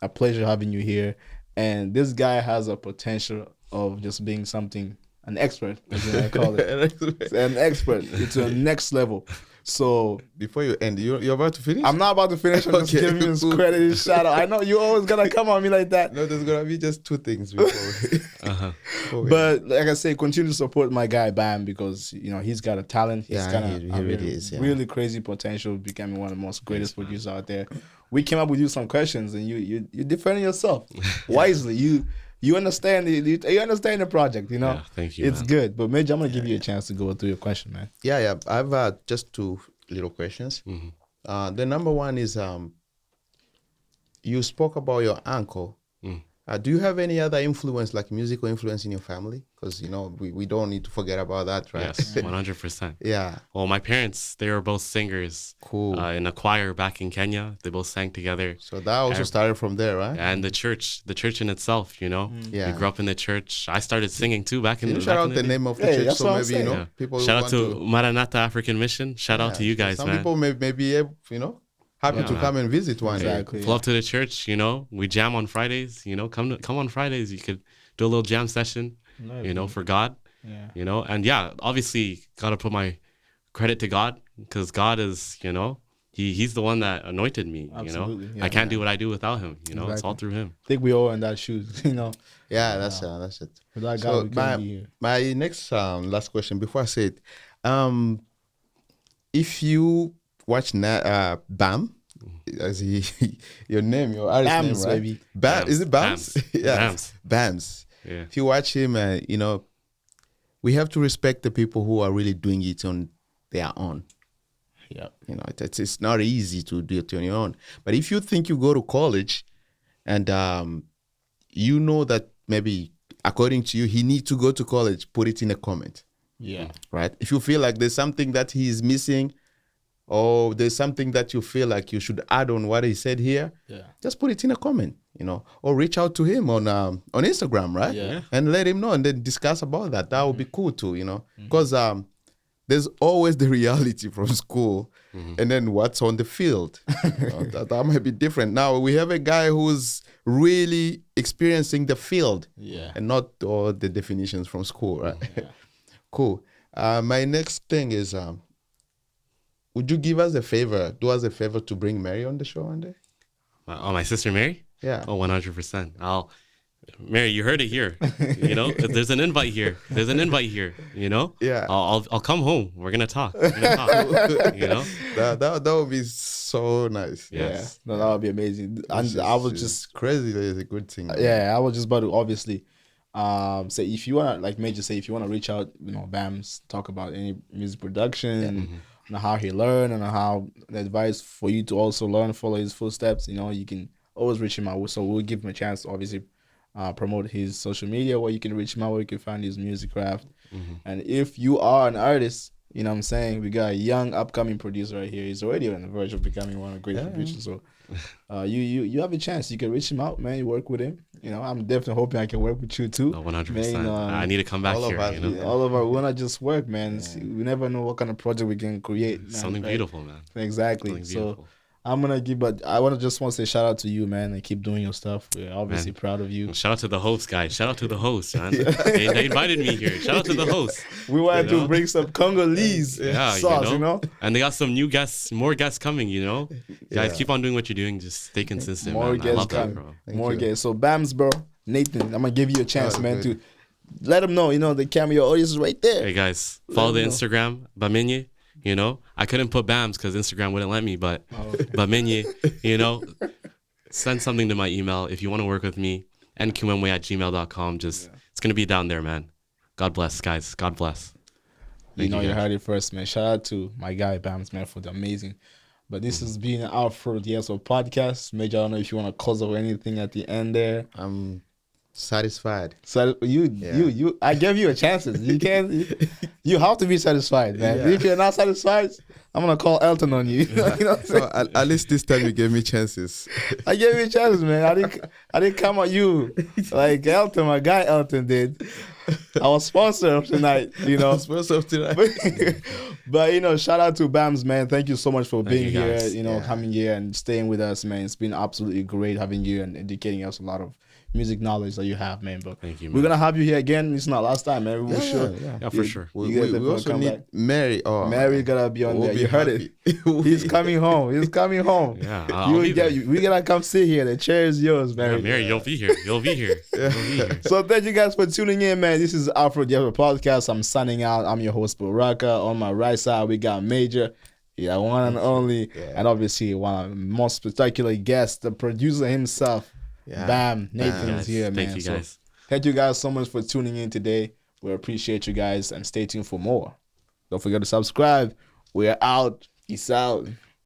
a pleasure having you here. And this guy has a potential of just being an expert, as I call it, an expert. It's a next level. So before you end, you're about to finish? I'm not about to finish. I'm just giving him his credit, his shout out. I know you always gonna come on me like that. No, there's gonna be just two things before. But like I say, continue to support my guy Bam because he's got a talent. He's got really crazy potential, becoming one of the most greatest producers out there. We came up with you some questions, and you defending yourself wisely. You understand the project, Yeah, thank you. It's good. But Major, I'm gonna give you a chance to go through your question, man. Yeah. I've just two little questions. Mm-hmm. The number one is you spoke about your uncle. Do you have any other influence, like musical influence in your family? Because, we don't need to forget about that, right? Yes, 100%. Yeah. Well, my parents, they were both singers. Cool. In a choir back in Kenya. They both sang together. So that also started from there, right? And the church in itself, Yeah. We grew up in the church. I started singing too back in the day. Shout out the name of the church so maybe, people shout out to Maranatha African Mission. Shout out to you guys, man. Some people may be, happy to come and visit one day. Pull up to the church, we jam on Fridays, come on Fridays. You could do a little jam session, for God, and obviously got to put my credit to God because God is, he's the one that anointed me, I can't do what I do without him, it's all through him. I think we all in that shoes, Yeah, that's it. Without God, we can't be here. My next last question before I say it, if you watch BAM, as your name, your artist BAMS, name, right? Baby. BAMS. Is it BAMS? Yeah. BAMS. Yeah. If you watch him, we have to respect the people who are really doing it on their own. Yeah. It's not easy to do it on your own. But if you think you go to college and that maybe according to you, he needs to go to college, put it in a comment. Yeah. Right? If you feel like there's something that he is missing, or there's something that you feel like you should add on what he said here, just put it in a comment, or reach out to him on Instagram, right? Yeah. And let him know and then discuss about that. That would be cool too, because there's always the reality from school and then what's on the field. That might be different. Now we have a guy who's really experiencing the field and not all the definitions from school, right? Yeah. Cool. My next thing is, would you do us a favor to bring Mary on the show one day? My sister Mary? Yeah. Oh, 100%. Mary, you heard it here. There's an invite here. Yeah. I'll come home. We're gonna talk. That would be so nice. Yes. Yeah. No, that would be amazing. And I was just crazy. That is a good thing. I was just about to obviously Say if you wanna, like Major say, if you wanna reach out, BAMS, talk about any music production, and how he learned, and how the advice for you to also learn, follow his footsteps. You can always reach him out. So we'll give him a chance to obviously promote his social media, where you can reach him out, where you can find his music craft. And if you are an artist, you know what I'm saying, we got a young upcoming producer right here. He's already on the verge of becoming one of the great producers. So you have a chance. You can reach him out, man. You work with him. I'm definitely hoping I can work with you too. 100%. I need to come back here. All of our, we wanna just work, man. Yeah. We never know what kind of project we can create. Man, something beautiful, man. Exactly. Something beautiful. So I'm gonna give, but I want to say shout out to you, man, and keep doing your stuff. We're obviously proud of you. Shout out to the host, guys. Shout out to the host, man. They invited me here. Shout out to the host. We wanted to bring some Congolese sauce, And they got some new guests, more guests coming, Guys, keep on doing what you're doing. Just stay consistent, more man. Guests I love coming. That, bro. More guests. So BAMS, bro, Nathan, I'm gonna give you a chance, man, to let them know. The camera audience is right there. Hey guys, follow the Instagram, Bamenye. I couldn't put BAMS because Instagram wouldn't let me, but Bamenye, send something to my email if you want to work with me, nqmway@gmail.com. It's going to be down there, man. God bless, guys. God bless. You heard it first, man. Shout out to my guy, BAMS, man, for the amazing. But this has been an AFRODIASPO podcast. Major, I don't know if you want to close or anything at the end there. Satisfied. So you I gave you a chance. You have to be satisfied, man. If you're not satisfied, I'm gonna call Elton on you. So at least this time you gave me chances. I gave you chances, man. I didn't come at you like Elton, my guy Elton did. I was sponsor of tonight, Sponsor of tonight. But shout out to BAMS, man. Thank you so much for being here, coming here and staying with us, man. It's been absolutely great having you and educating us a lot of music knowledge that you have, man. But thank you, man. We're gonna have you here again. It's not last time, man. For sure. We also need Mary. Mary gotta be on there. You heard it. He's coming home. Yeah, we gotta come sit here. The chair is yours, Mary. Yeah, Mary, you'll be here. You'll be here. So thank you guys for tuning in, man. This is AFRODIASPO podcast. I'm signing out. I'm your host, Baraka. On my right side, we got Major. One and only, and obviously one of the most spectacular guests, the producer himself. Bam, Nathan's here, man. Thank you, guys. So, thank you guys so much for tuning in today. We appreciate you guys and stay tuned for more. Don't forget to subscribe. We're out. Peace out.